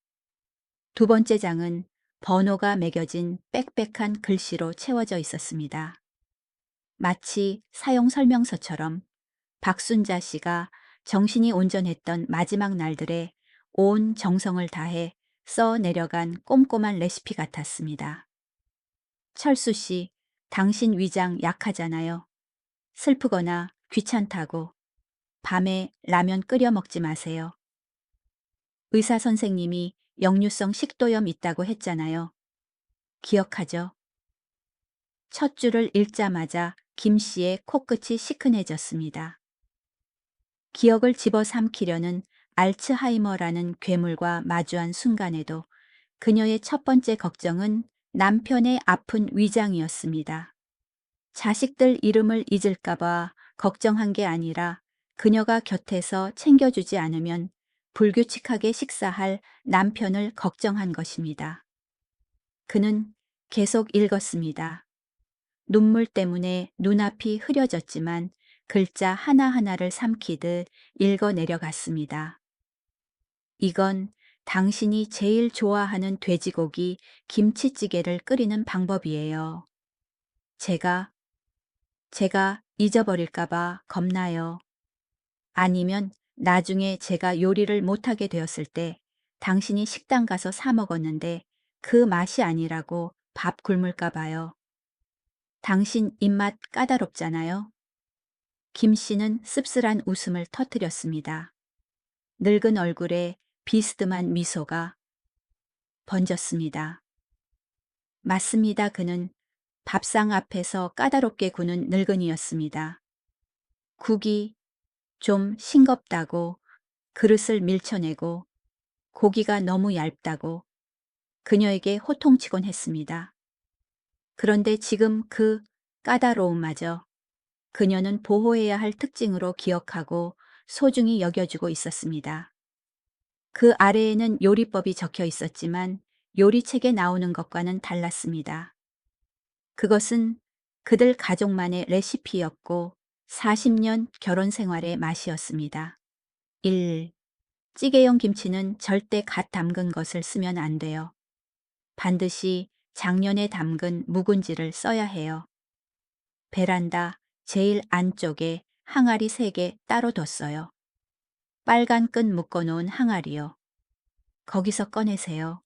두 번째 장은 번호가 매겨진 빽빽한 글씨로 채워져 있었습니다. 마치 사용 설명서처럼 박순자 씨가 정신이 온전했던 마지막 날들에 온 정성을 다해 써 내려간 꼼꼼한 레시피 같았습니다. 철수 씨, 당신 위장 약하잖아요. 슬프거나 귀찮다고 밤에 라면 끓여 먹지 마세요. 의사 선생님이 역류성 식도염 있다고 했잖아요. 기억하죠? 첫 줄을 읽자마자 김 씨의 코끝이 시큰해졌습니다. 기억을 집어삼키려는 알츠하이머라는 괴물과 마주한 순간에도 그녀의 첫 번째 걱정은 남편의 아픈 위장이었습니다. 자식들 이름을 잊을까봐 걱정한 게 아니라 그녀가 곁에서 챙겨주지 않으면 불규칙하게 식사할 남편을 걱정한 것입니다. 그는 계속 읽었습니다. 눈물 때문에 눈앞이 흐려졌지만 글자 하나하나를 삼키듯 읽어 내려갔습니다. 이건 당신이 제일 좋아하는 돼지고기 김치찌개를 끓이는 방법이에요. 제가 잊어버릴까봐 겁나요. 아니면 나중에 제가 요리를 못하게 되었을 때 당신이 식당 가서 사 먹었는데 그 맛이 아니라고 밥 굶을까 봐요. 당신 입맛 까다롭잖아요. 김 씨는 씁쓸한 웃음을 터뜨렸습니다. 늙은 얼굴에 비스듬한 미소가 번졌습니다. 맞습니다. 그는 밥상 앞에서 까다롭게 구는 늙은이였습니다. 국이 좀 싱겁다고 그릇을 밀쳐내고 고기가 너무 얇다고 그녀에게 호통치곤 했습니다. 그런데 지금 그 까다로움마저 그녀는 보호해야 할 특징으로 기억하고 소중히 여겨주고 있었습니다. 그 아래에는 요리법이 적혀 있었지만 요리책에 나오는 것과는 달랐습니다. 그것은 그들 가족만의 레시피였고 40년 결혼 생활의 맛이었습니다. 1. 찌개용 김치는 절대 갓 담근 것을 쓰면 안 돼요. 반드시 작년에 담근 묵은지를 써야 해요. 베란다 제일 안쪽에 항아리 3개 따로 뒀어요. 빨간 끈 묶어놓은 항아리요. 거기서 꺼내세요.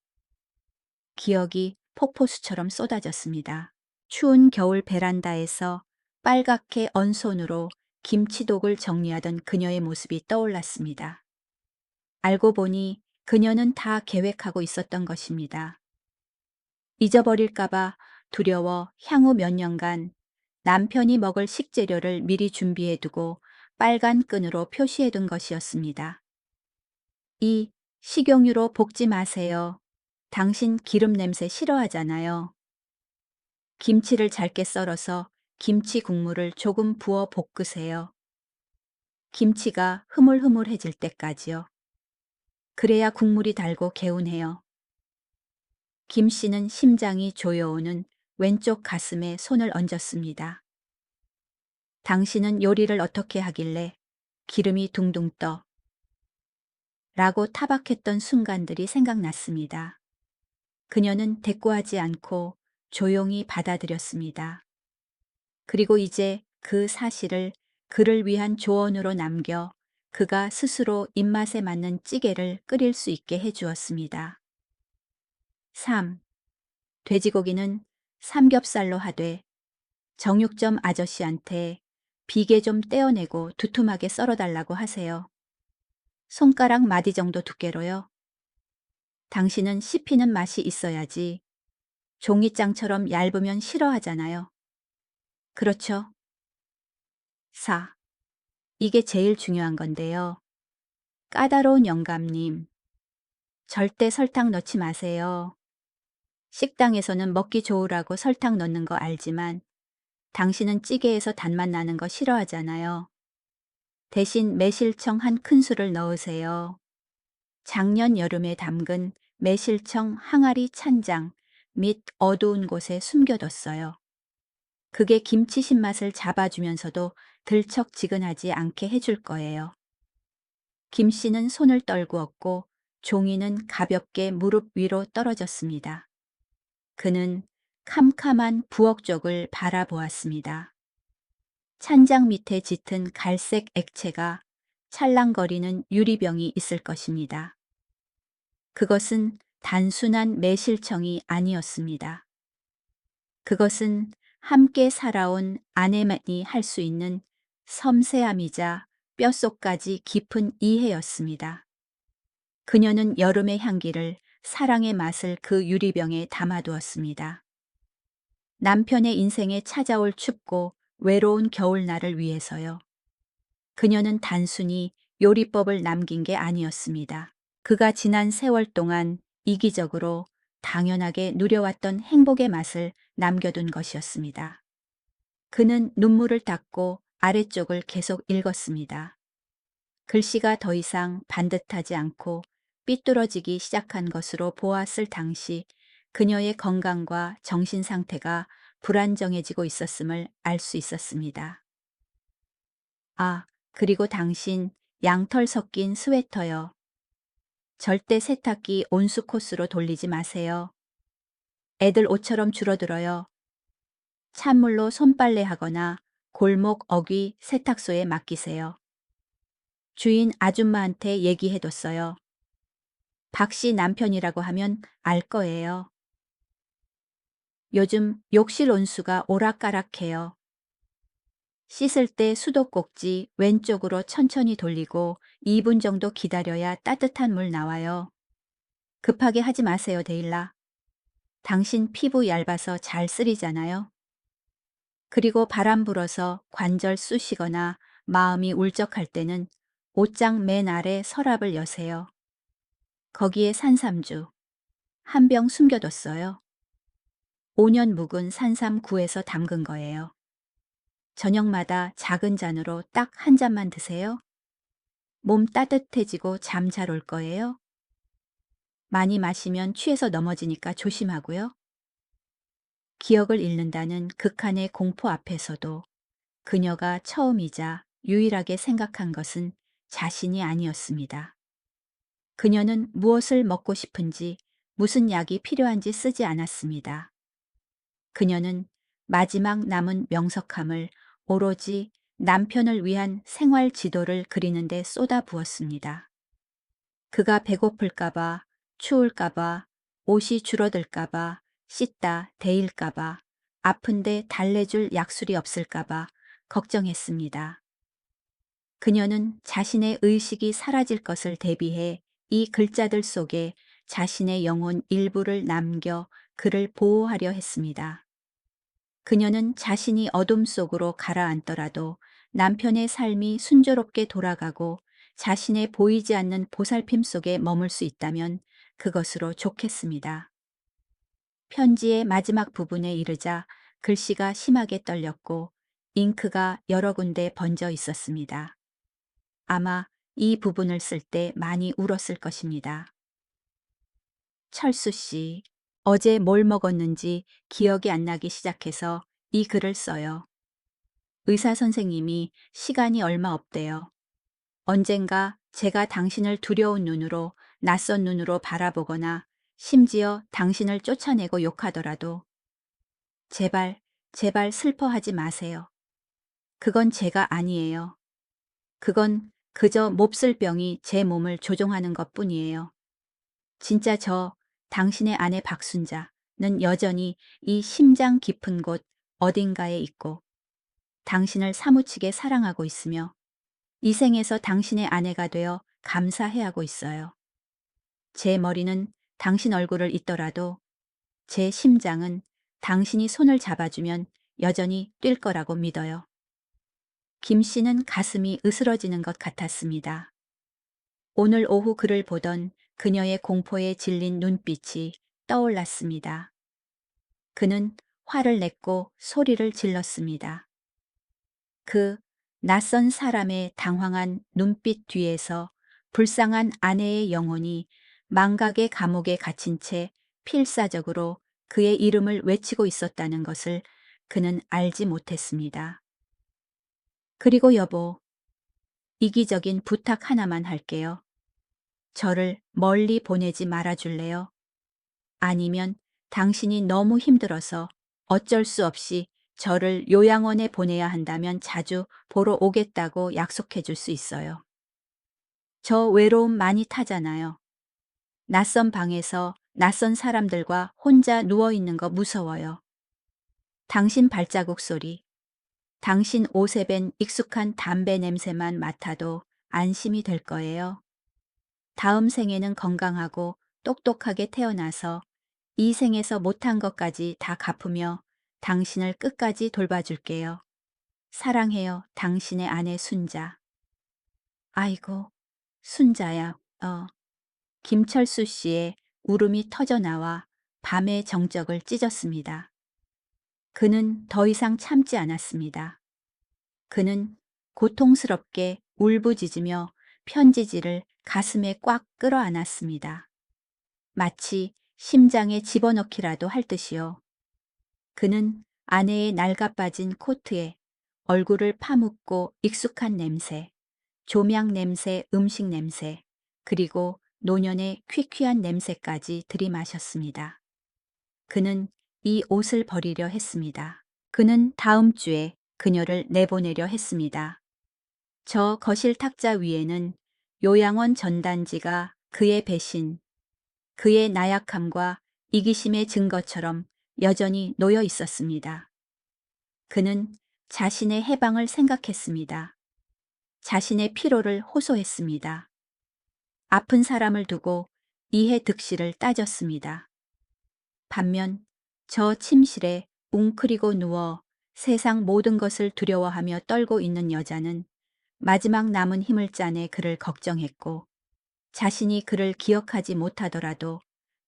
기억이 폭포수처럼 쏟아졌습니다. 추운 겨울 베란다에서 빨갛게 언 손으로 김치독을 정리하던 그녀의 모습이 떠올랐습니다. 알고 보니 그녀는 다 계획하고 있었던 것입니다. 잊어버릴까봐 두려워 향후 몇 년간 남편이 먹을 식재료를 미리 준비해두고 빨간 끈으로 표시해둔 것이었습니다. 이 식용유로 볶지 마세요. 당신 기름 냄새 싫어하잖아요. 김치를 잘게 썰어서 김치 국물을 조금 부어 볶으세요. 김치가 흐물흐물해질 때까지요. 그래야 국물이 달고 개운해요. 김 씨는 심장이 조여오는 왼쪽 가슴에 손을 얹었습니다. 당신은 요리를 어떻게 하길래 기름이 둥둥 떠? 라고 타박했던 순간들이 생각났습니다. 그녀는 대꾸하지 않고 조용히 받아들였습니다. 그리고 이제 그 사실을 그를 위한 조언으로 남겨 그가 스스로 입맛에 맞는 찌개를 끓일 수 있게 해주었습니다. 3. 돼지고기는 삼겹살로 하되 정육점 아저씨한테 비계 좀 떼어내고 두툼하게 썰어달라고 하세요. 손가락 마디 정도 두께로요. 당신은 씹히는 맛이 있어야지. 종이장처럼 얇으면 싫어하잖아요. 그렇죠? 4. 이게 제일 중요한 건데요. 까다로운 영감님. 절대 설탕 넣지 마세요. 식당에서는 먹기 좋으라고 설탕 넣는 거 알지만 당신은 찌개에서 단맛 나는 거 싫어하잖아요. 대신 매실청 한 큰술을 넣으세요. 작년 여름에 담근 매실청 항아리 찬장 및 어두운 곳에 숨겨뒀어요. 그게 김치 신맛을 잡아주면서도 들척지근하지 않게 해줄 거예요. 김 씨는 손을 떨구었고 종이는 가볍게 무릎 위로 떨어졌습니다. 그는 캄캄한 부엌 쪽을 바라보았습니다. 찬장 밑에 짙은 갈색 액체가 찰랑거리는 유리병이 있을 것입니다. 그것은 단순한 매실청이 아니었습니다. 그것은 함께 살아온 아내만이 할 수 있는 섬세함이자 뼛속까지 깊은 이해였습니다. 그녀는 여름의 향기를, 사랑의 맛을 그 유리병에 담아두었습니다. 남편의 인생에 찾아올 춥고 외로운 겨울날을 위해서요. 그녀는 단순히 요리법을 남긴 게 아니었습니다. 그가 지난 세월 동안 이기적으로 당연하게 누려왔던 행복의 맛을 남겨둔 것이었습니다. 그는 눈물을 닦고 아래쪽을 계속 읽었습니다. 글씨가 더 이상 반듯하지 않고 삐뚤어지기 시작한 것으로 보았을 당시 그녀의 건강과 정신 상태가 불안정해지고 있었음을 알 수 있었습니다. 아, 그리고 당신 양털 섞인 스웨터요. 절대 세탁기 온수 코스로 돌리지 마세요. 애들 옷처럼 줄어들어요. 찬물로 손빨래 하거나 골목 어귀 세탁소에 맡기세요. 주인 아줌마한테 얘기해뒀어요. 박 씨 남편이라고 하면 알 거예요. 요즘 욕실 온수가 오락가락해요. 씻을 때 수도꼭지 왼쪽으로 천천히 돌리고 2분 정도 기다려야 따뜻한 물 나와요. 급하게 하지 마세요, 데일라. 당신 피부 얇아서 잘 쓰리잖아요. 그리고 바람 불어서 관절 쑤시거나 마음이 울적할 때는 옷장 맨 아래 서랍을 여세요. 거기에 산삼주 한 병 숨겨뒀어요. 5년 묵은 산삼 구해서 담근 거예요. 저녁마다 작은 잔으로 딱 한 잔만 드세요. 몸 따뜻해지고 잠 잘 올 거예요. 많이 마시면 취해서 넘어지니까 조심하고요. 기억을 잃는다는 극한의 공포 앞에서도 그녀가 처음이자 유일하게 생각한 것은 자신이 아니었습니다. 그녀는 무엇을 먹고 싶은지, 무슨 약이 필요한지 쓰지 않았습니다. 그녀는 마지막 남은 명석함을 오로지 남편을 위한 생활 지도를 그리는데 쏟아부었습니다. 그가 배고플까봐, 추울까봐, 옷이 줄어들까봐, 씻다 데일까봐, 아픈데 달래줄 약술이 없을까봐 걱정했습니다. 그녀는 자신의 의식이 사라질 것을 대비해 이 글자들 속에 자신의 영혼 일부를 남겨 그를 보호하려 했습니다. 그녀는 자신이 어둠 속으로 가라앉더라도 남편의 삶이 순조롭게 돌아가고 자신의 보이지 않는 보살핌 속에 머물 수 있다면 그것으로 좋겠습니다. 편지의 마지막 부분에 이르자 글씨가 심하게 떨렸고 잉크가 여러 군데 번져 있었습니다. 아마 이 부분을 쓸 때 많이 울었을 것입니다. 철수 씨, 어제 뭘 먹었는지 기억이 안 나기 시작해서 이 글을 써요. 의사 선생님이 시간이 얼마 없대요. 언젠가 제가 당신을 두려운 눈으로, 낯선 눈으로 바라보거나 심지어 당신을 쫓아내고 욕하더라도 제발, 제발 슬퍼하지 마세요. 그건 제가 아니에요. 그건 그저 몹쓸 병이 제 몸을 조종하는 것뿐이에요. 진짜 저 당신의 아내 박순자는 여전히 이 심장 깊은 곳 어딘가에 있고 당신을 사무치게 사랑하고 있으며 이 생에서 당신의 아내가 되어 감사해하고 있어요. 제 머리는 당신 얼굴을 잊더라도 제 심장은 당신이 손을 잡아주면 여전히 뛸 거라고 믿어요. 김 씨는 가슴이 으스러지는 것 같았습니다. 오늘 오후 그를 보던 그녀의 공포에 질린 눈빛이 떠올랐습니다. 그는 화를 냈고 소리를 질렀습니다. 그 낯선 사람의 당황한 눈빛 뒤에서 불쌍한 아내의 영혼이 망각의 감옥에 갇힌 채 필사적으로 그의 이름을 외치고 있었다는 것을 그는 알지 못했습니다. 그리고 여보, 이기적인 부탁 하나만 할게요. 저를 멀리 보내지 말아줄래요? 아니면 당신이 너무 힘들어서 어쩔 수 없이 저를 요양원에 보내야 한다면 자주 보러 오겠다고 약속해 줄 수 있어요. 저 외로움 많이 타잖아요. 낯선 방에서 낯선 사람들과 혼자 누워 있는 거 무서워요. 당신 발자국 소리, 당신 옷에 밴 익숙한 담배 냄새만 맡아도 안심이 될 거예요. 다음 생에는 건강하고 똑똑하게 태어나서 이 생에서 못한 것까지 다 갚으며 당신을 끝까지 돌봐줄게요. 사랑해요, 당신의 아내 순자. 아이고, 순자야, 김철수 씨의 울음이 터져 나와 밤의 정적을 찢었습니다. 그는 더 이상 참지 않았습니다. 그는 고통스럽게 울부짖으며 편지지를 가슴에 꽉 끌어안았습니다. 마치 심장에 집어넣기라도 할 듯이요. 그는 아내의 낡아빠진 코트에 얼굴을 파묻고 익숙한 냄새, 조명 냄새, 음식 냄새, 그리고 노년의 퀴퀴한 냄새까지 들이마셨습니다. 그는 이 옷을 버리려 했습니다. 그는 다음 주에 그녀를 내보내려 했습니다. 저 거실 탁자 위에는 요양원 전단지가 그의 배신, 그의 나약함과 이기심의 증거처럼 여전히 놓여 있었습니다. 그는 자신의 해방을 생각했습니다. 자신의 피로를 호소했습니다. 아픈 사람을 두고 이해 득실을 따졌습니다. 반면 저 침실에 웅크리고 누워 세상 모든 것을 두려워하며 떨고 있는 여자는 마지막 남은 힘을 짜내 그를 걱정했고 자신이 그를 기억하지 못하더라도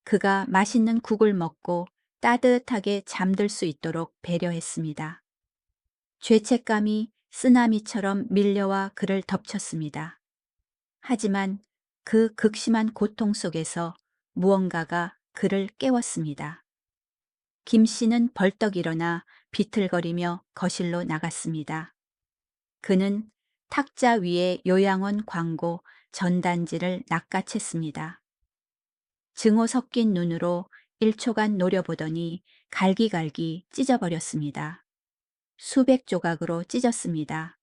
그가 맛있는 국을 먹고 따뜻하게 잠들 수 있도록 배려했습니다. 죄책감이 쓰나미처럼 밀려와 그를 덮쳤습니다. 하지만 그 극심한 고통 속에서 무언가가 그를 깨웠습니다. 김 씨는 벌떡 일어나 비틀거리며 거실로 나갔습니다. 그는 탁자 위에 요양원 광고 전단지를 낚아챘습니다. 증오 섞인 눈으로 1초간 노려보더니 갈기갈기 찢어버렸습니다. 수백 조각으로 찢었습니다.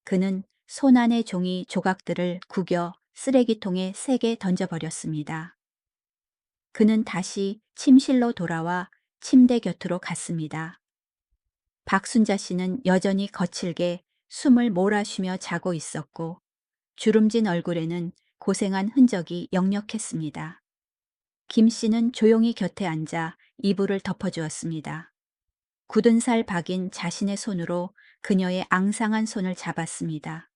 그는 손안의 종이 조각들을 구겨 쓰레기통에 세게 던져버렸습니다. 그는 다시 침실로 돌아와 침대 곁으로 갔습니다. 박순자 씨는 여전히 거칠게 숨을 몰아쉬며 자고 있었고 주름진 얼굴에는 고생한 흔적이 역력했습니다. 김 씨는 조용히 곁에 앉아 이불을 덮어주었습니다. 굳은 살 박인 자신의 손으로 그녀의 앙상한 손을 잡았습니다.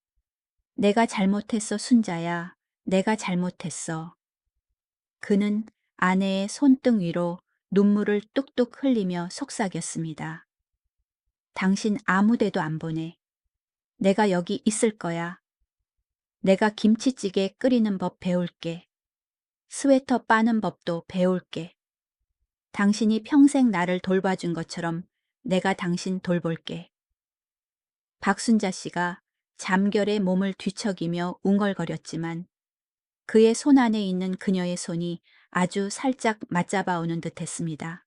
내가 잘못했어, 순자야. 내가 잘못했어. 그는 아내의 손등 위로 눈물을 뚝뚝 흘리며 속삭였습니다. 당신 아무 데도 안 보내. 내가 여기 있을 거야. 내가 김치찌개 끓이는 법 배울게. 스웨터 빠는 법도 배울게. 당신이 평생 나를 돌봐준 것처럼 내가 당신 돌볼게. 박순자 씨가 잠결에 몸을 뒤척이며 웅얼거렸지만 그의 손 안에 있는 그녀의 손이 아주 살짝 맞잡아 오는 듯했습니다.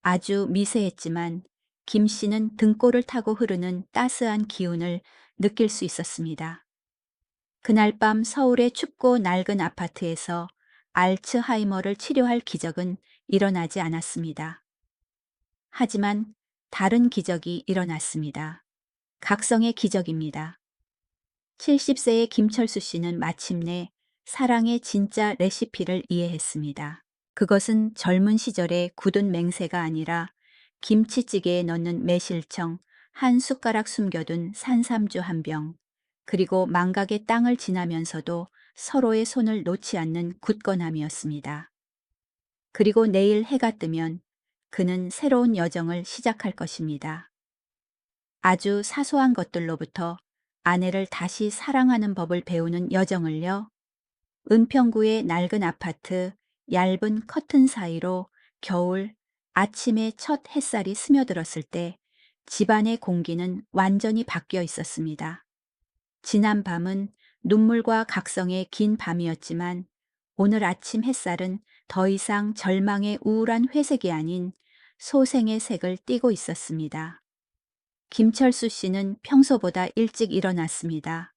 아주 미세했지만 김 씨는 등골을 타고 흐르는 따스한 기운을 느낄 수 있었습니다. 그날 밤 서울의 춥고 낡은 아파트에서 알츠하이머를 치료할 기적은 일어나지 않았습니다. 하지만 다른 기적이 일어났습니다. 각성의 기적입니다. 70세의 김철수 씨는 마침내 사랑의 진짜 레시피를 이해했습니다. 그것은 젊은 시절의 굳은 맹세가 아니라 김치찌개에 넣는 매실청 한 숟가락 숨겨둔 산삼주 한 병, 그리고 망각의 땅을 지나면서도 서로의 손을 놓지 않는 굳건함이었습니다. 그리고 내일 해가 뜨면 그는 새로운 여정을 시작할 것입니다. 아주 사소한 것들로부터 아내를 다시 사랑하는 법을 배우는 여정을요. 은평구의 낡은 아파트 얇은 커튼 사이로 겨울 아침에 첫 햇살이 스며들었을 때 집안의 공기는 완전히 바뀌어 있었습니다. 지난 밤은 눈물과 각성의 긴 밤이었지만 오늘 아침 햇살은 더 이상 절망의 우울한 회색이 아닌 소생의 색을 띠고 있었습니다. 김철수 씨는 평소보다 일찍 일어났습니다.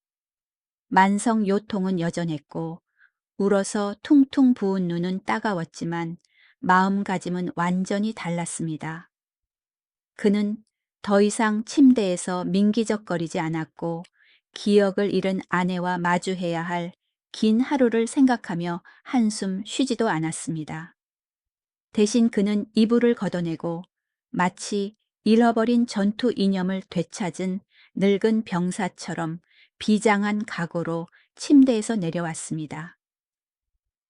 만성 요통은 여전했고 울어서 퉁퉁 부은 눈은 따가웠지만 마음가짐은 완전히 달랐습니다. 그는 더 이상 침대에서 민기적거리지 않았고 기억을 잃은 아내와 마주해야 할 긴 하루를 생각하며 한숨 쉬지도 않았습니다. 대신 그는 이불을 걷어내고 마치 잃어버린 전투 이념을 되찾은 늙은 병사처럼 비장한 각오로 침대에서 내려왔습니다.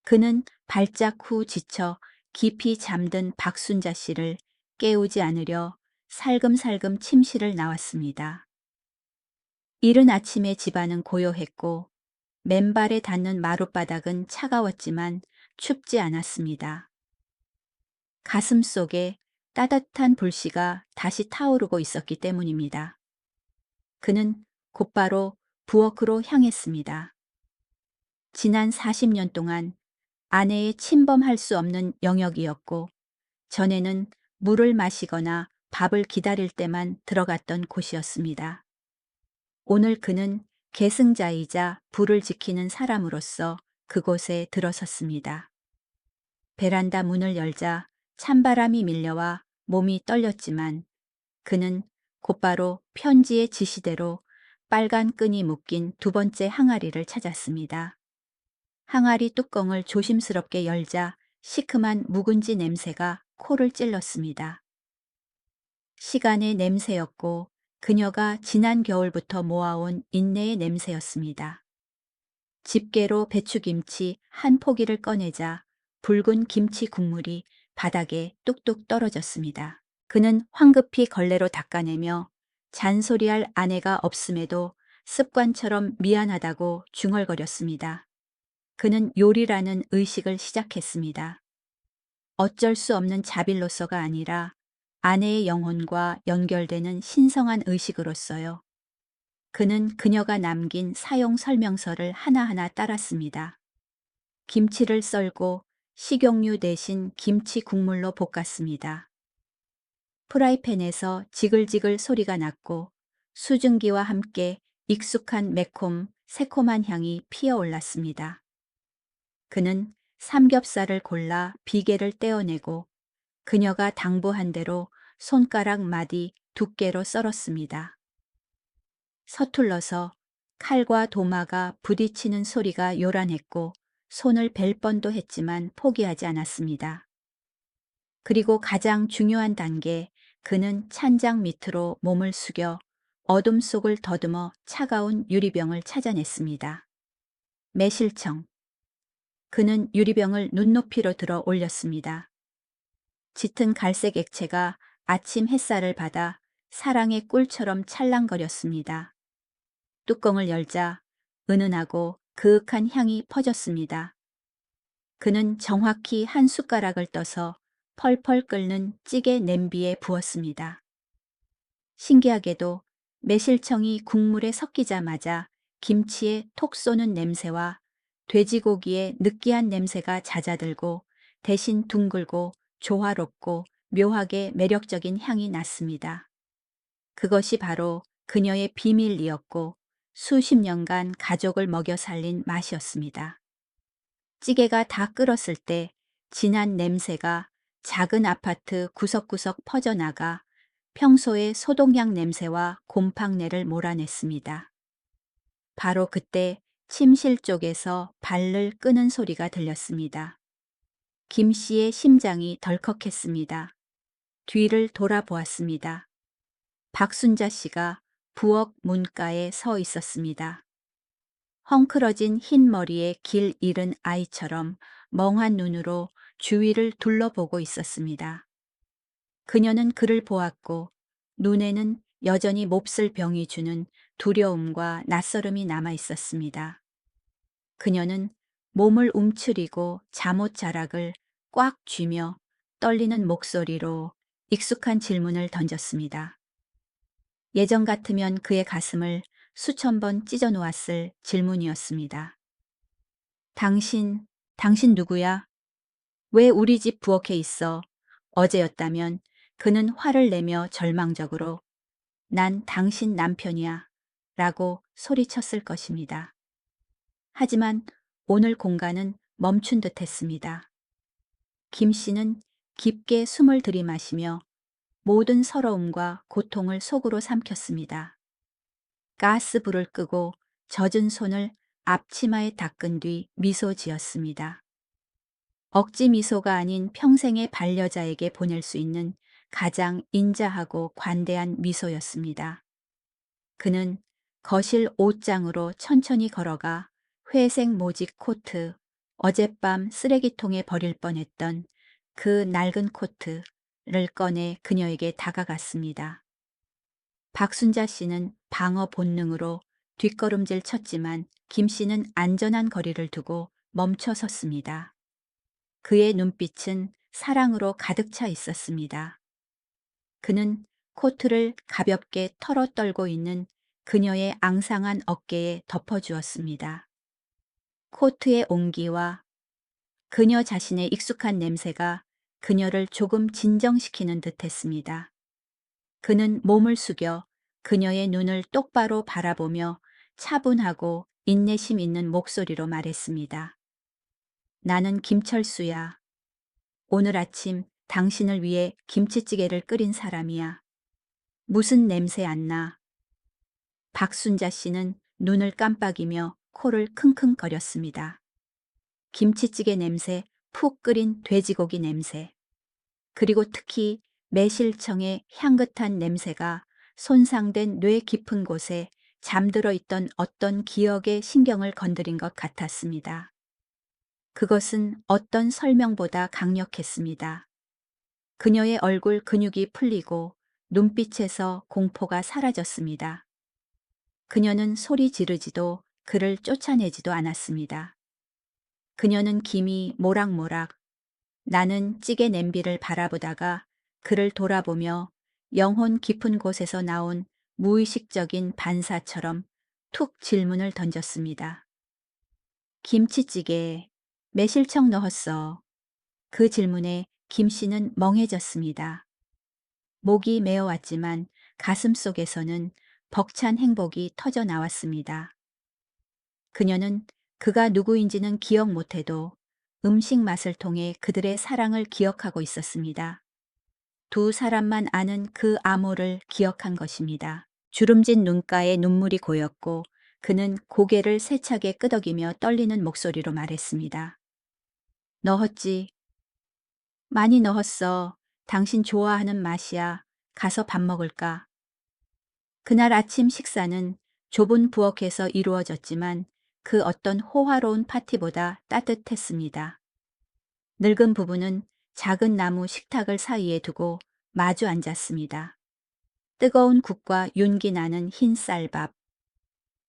그는 발작 후 지쳐 깊이 잠든 박순자 씨를 깨우지 않으려 살금살금 침실을 나왔습니다. 이른 아침에 집안은 고요했고 맨발에 닿는 마룻바닥은 차가웠지만 춥지 않았습니다. 가슴 속에 따뜻한 불씨가 다시 타오르고 있었기 때문입니다. 그는 곧바로 부엌으로 향했습니다. 지난 40년 동안 아내의 침범할 수 없는 영역이었고 전에는 물을 마시거나 밥을 기다릴 때만 들어갔던 곳이었습니다. 오늘 그는 계승자이자 불을 지키는 사람으로서 그곳에 들어섰습니다. 베란다 문을 열자 찬바람이 밀려와 몸이 떨렸지만 그는 곧바로 편지의 지시대로 빨간 끈이 묶인 두 번째 항아리를 찾았습니다. 항아리 뚜껑을 조심스럽게 열자 시큼한 묵은지 냄새가 코를 찔렀습니다. 시간의 냄새였고 그녀가 지난 겨울부터 모아온 인내의 냄새였습니다. 집게로 배추김치 한 포기를 꺼내자 붉은 김치 국물이 바닥에 뚝뚝 떨어졌습니다. 그는 황급히 걸레로 닦아내며 잔소리할 아내가 없음에도 습관처럼 미안하다고 중얼거렸습니다. 그는 요리라는 의식을 시작했습니다. 어쩔 수 없는 자빌로서가 아니라 아내의 영혼과 연결되는 신성한 의식으로서요. 그는 그녀가 남긴 사용 설명서를 하나하나 따랐습니다. 김치를 썰고 식용유 대신 김치 국물로 볶았습니다. 프라이팬에서 지글지글 소리가 났고 수증기와 함께 익숙한 매콤, 새콤한 향이 피어올랐습니다. 그는 삼겹살을 골라 비계를 떼어내고 그녀가 당부한 대로 손가락 마디 두께로 썰었습니다. 서툴러서 칼과 도마가 부딪히는 소리가 요란했고 손을 벨 뻔도 했지만 포기하지 않았습니다. 그리고 가장 중요한 단계, 그는 찬장 밑으로 몸을 숙여 어둠 속을 더듬어 차가운 유리병을 찾아냈습니다. 매실청. 그는 유리병을 눈높이로 들어 올렸습니다. 짙은 갈색 액체가 아침 햇살을 받아 사랑의 꿀처럼 찰랑거렸습니다. 뚜껑을 열자 은은하고 그윽한 향이 퍼졌습니다. 그는 정확히 한 숟가락을 떠서 펄펄 끓는 찌개 냄비에 부었습니다. 신기하게도 매실청이 국물에 섞이자마자 김치의 톡 쏘는 냄새와 돼지고기의 느끼한 냄새가 잦아들고 대신 둥글고 조화롭고 묘하게 매력적인 향이 났습니다. 그것이 바로 그녀의 비밀이었고 수십 년간 가족을 먹여 살린 맛이었습니다. 찌개가 다 끓었을 때 진한 냄새가 작은 아파트 구석구석 퍼져나가 평소의 소독약 냄새와 곰팡내를 몰아냈습니다. 바로 그때 침실 쪽에서 발을 끄는 소리가 들렸습니다. 김 씨의 심장이 덜컥했습니다. 뒤를 돌아보았습니다. 박순자 씨가 부엌 문가에 서 있었습니다. 헝클어진 흰 머리에 길 잃은 아이처럼 멍한 눈으로 주위를 둘러보고 있었습니다. 그녀는 그를 보았고 눈에는 여전히 몹쓸 병이 주는 두려움과 낯설음이 남아 있었습니다. 그녀는 몸을 움츠리고 잠옷자락을 꽉 쥐며 떨리는 목소리로 익숙한 질문을 던졌습니다. 예전 같으면 그의 가슴을 수천 번 찢어 놓았을 질문이었습니다. 당신 누구야? 왜 우리 집 부엌에 있어? 어제였다면 그는 화를 내며 절망적으로 난 당신 남편이야 라고 소리쳤을 것입니다. 하지만 오늘 공간은 멈춘 듯 했습니다. 김 씨는 깊게 숨을 들이마시며 모든 서러움과 고통을 속으로 삼켰습니다. 가스불을 끄고 젖은 손을 앞치마에 닦은 뒤 미소 지었습니다. 억지 미소가 아닌 평생의 반려자에게 보낼 수 있는 가장 인자하고 관대한 미소였습니다. 그는 거실 옷장으로 천천히 걸어가 회색 모직 코트, 어젯밤 쓰레기통에 버릴 뻔했던 그 낡은 코트를 꺼내 그녀에게 다가갔습니다. 박순자 씨는 방어 본능으로 뒷걸음질 쳤지만 김 씨는 안전한 거리를 두고 멈춰 섰습니다. 그의 눈빛은 사랑으로 가득 차 있었습니다. 그는 코트를 가볍게 털어 떨고 있는 그녀의 앙상한 어깨에 덮어주었습니다. 코트의 온기와 그녀 자신의 익숙한 냄새가 그녀를 조금 진정시키는 듯 했습니다. 그는 몸을 숙여 그녀의 눈을 똑바로 바라보며 차분하고 인내심 있는 목소리로 말했습니다. 나는 김철수야. 오늘 아침 당신을 위해 김치찌개를 끓인 사람이야. 무슨 냄새 안 나? 박순자 씨는 눈을 깜빡이며 코를 킁킁거렸습니다. 김치찌개 냄새, 푹 끓인 돼지고기 냄새, 그리고 특히 매실청의 향긋한 냄새가 손상된 뇌 깊은 곳에 잠들어 있던 어떤 기억의 신경을 건드린 것 같았습니다. 그것은 어떤 설명보다 강력했습니다. 그녀의 얼굴 근육이 풀리고 눈빛에서 공포가 사라졌습니다. 그녀는 소리 지르지도 그를 쫓아내지도 않았습니다. 그녀는 김이 모락모락, 나는 찌개 냄비를 바라보다가 그를 돌아보며 영혼 깊은 곳에서 나온 무의식적인 반사처럼 툭 질문을 던졌습니다. 김치찌개에 매실청 넣었어. 그 질문에 김 씨는 멍해졌습니다. 목이 메어왔지만 가슴 속에서는 벅찬 행복이 터져 나왔습니다. 그녀는 그가 누구인지는 기억 못해도 음식 맛을 통해 그들의 사랑을 기억하고 있었습니다. 두 사람만 아는 그 암호를 기억한 것입니다. 주름진 눈가에 눈물이 고였고 그는 고개를 세차게 끄덕이며 떨리는 목소리로 말했습니다. 넣었지. 많이 넣었어. 당신 좋아하는 맛이야. 가서 밥 먹을까? 그날 아침 식사는 좁은 부엌에서 이루어졌지만 그 어떤 호화로운 파티보다 따뜻했습니다. 늙은 부부는 작은 나무 식탁을 사이에 두고 마주 앉았습니다. 뜨거운 국과 윤기 나는 흰 쌀밥.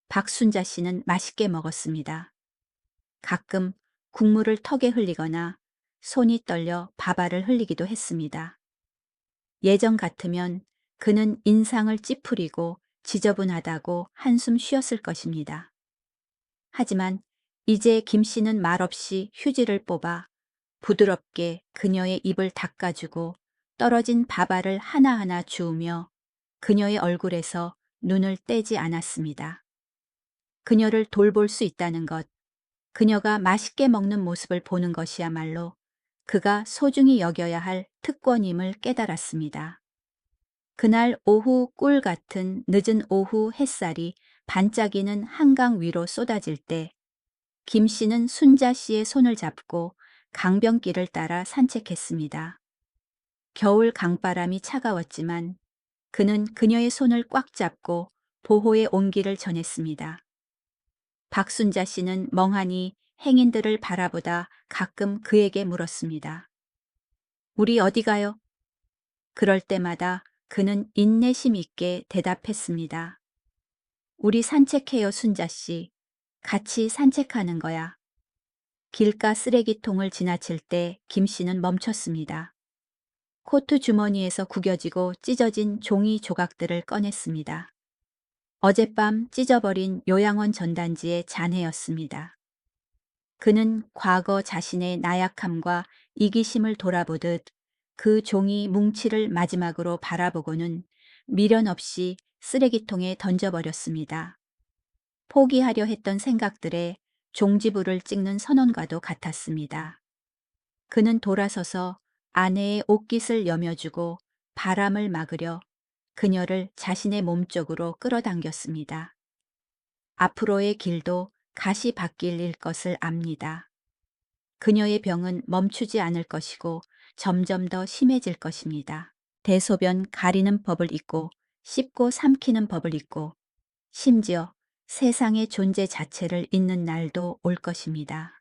박순자 씨는 맛있게 먹었습니다. 가끔 국물을 턱에 흘리거나 손이 떨려 밥알을 흘리기도 했습니다. 예전 같으면 그는 인상을 찌푸리고 지저분하다고 한숨 쉬었을 것입니다. 하지만 이제 김 씨는 말없이 휴지를 뽑아 부드럽게 그녀의 입을 닦아주고 떨어진 밥알을 하나하나 주우며 그녀의 얼굴에서 눈을 떼지 않았습니다. 그녀를 돌볼 수 있다는 것, 그녀가 맛있게 먹는 모습을 보는 것이야말로 그가 소중히 여겨야 할 특권임을 깨달았습니다. 그날 오후 꿀 같은 늦은 오후 햇살이 반짝이는 한강 위로 쏟아질 때 김 씨는 순자 씨의 손을 잡고 강변길을 따라 산책했습니다. 겨울 강바람이 차가웠지만 그는 그녀의 손을 꽉 잡고 보호의 온기를 전했습니다. 박순자 씨는 멍하니 행인들을 바라보다 가끔 그에게 물었습니다. 우리 어디 가요? 그럴 때마다 그는 인내심 있게 대답했습니다. 우리 산책해요, 순자 씨. 같이 산책하는 거야. 길가 쓰레기통을 지나칠 때 김 씨는 멈췄습니다. 코트 주머니에서 구겨지고 찢어진 종이 조각들을 꺼냈습니다. 어젯밤 찢어버린 요양원 전단지의 잔해였습니다. 그는 과거 자신의 나약함과 이기심을 돌아보듯 그 종이 뭉치를 마지막으로 바라보고는 미련 없이 쓰레기통에 던져버렸습니다. 포기하려 했던 생각들에 종지부를 찍는 선언과도 같았습니다. 그는 돌아서서 아내의 옷깃을 여며주고 바람을 막으려 그녀를 자신의 몸쪽으로 끌어당겼습니다. 앞으로의 길도 가시밭길일 것을 압니다. 그녀의 병은 멈추지 않을 것이고 점점 더 심해질 것입니다. 대소변 가리는 법을 잊고 씹고 삼키는 법을 잊고 심지어 세상의 존재 자체를 잊는 날도 올 것입니다.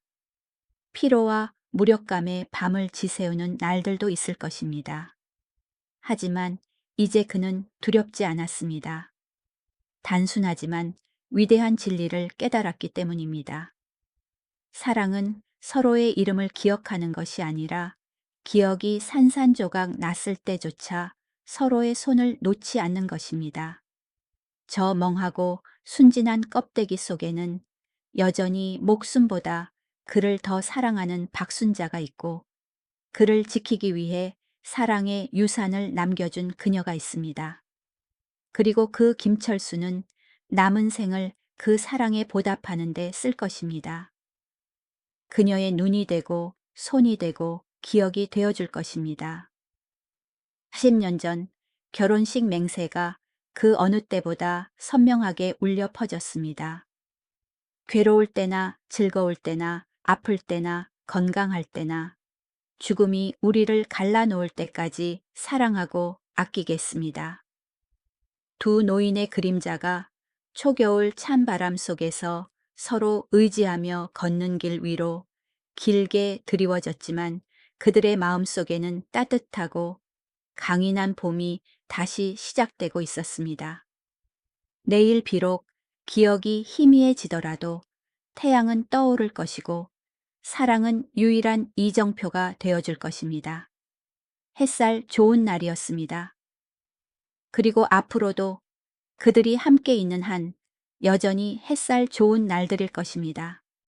피로와 무력감에 밤을 지새우는 날들도 있을 것입니다. 하지만 이제 그는 두렵지 않았습니다. 단순하지만 위대한 진리를 깨달았기 때문입니다. 사랑은 서로의 이름을 기억하는 것이 아니라 기억이 산산조각 났을 때조차 서로의 손을 놓지 않는 것입니다. 저 멍하고 순진한 껍데기 속에는 여전히 목숨보다 그를 더 사랑하는 박순자가 있고 그를 지키기 위해 사랑의 유산을 남겨준 그녀가 있습니다. 그리고 그 김철수는 남은 생을 그 사랑에 보답하는 데 쓸 것입니다. 그녀의 눈이 되고 손이 되고 기억이 되어줄 것입니다. 40년 전 결혼식 맹세가 그 어느 때보다 선명하게 울려 퍼졌습니다. 괴로울 때나 즐거울 때나 아플 때나 건강할 때나 죽음이 우리를 갈라놓을 때까지 사랑하고 아끼겠습니다. 두 노인의 그림자가 초겨울 찬바람 속에서 서로 의지하며 걷는 길 위로 길게 드리워졌지만 그들의 마음속에는 따뜻하고 강인한 봄이 다시 시작되고 있었습니다. 내일 비록 기억이 희미해지더라도 태양은 떠오를 것이고 사랑은 유일한 이정표가 되어줄 것입니다. 햇살 좋은 날이었습니다. 그리고 앞으로도 그들이 함께 있는 한 여전히 햇살 좋은 날들일 것입니다.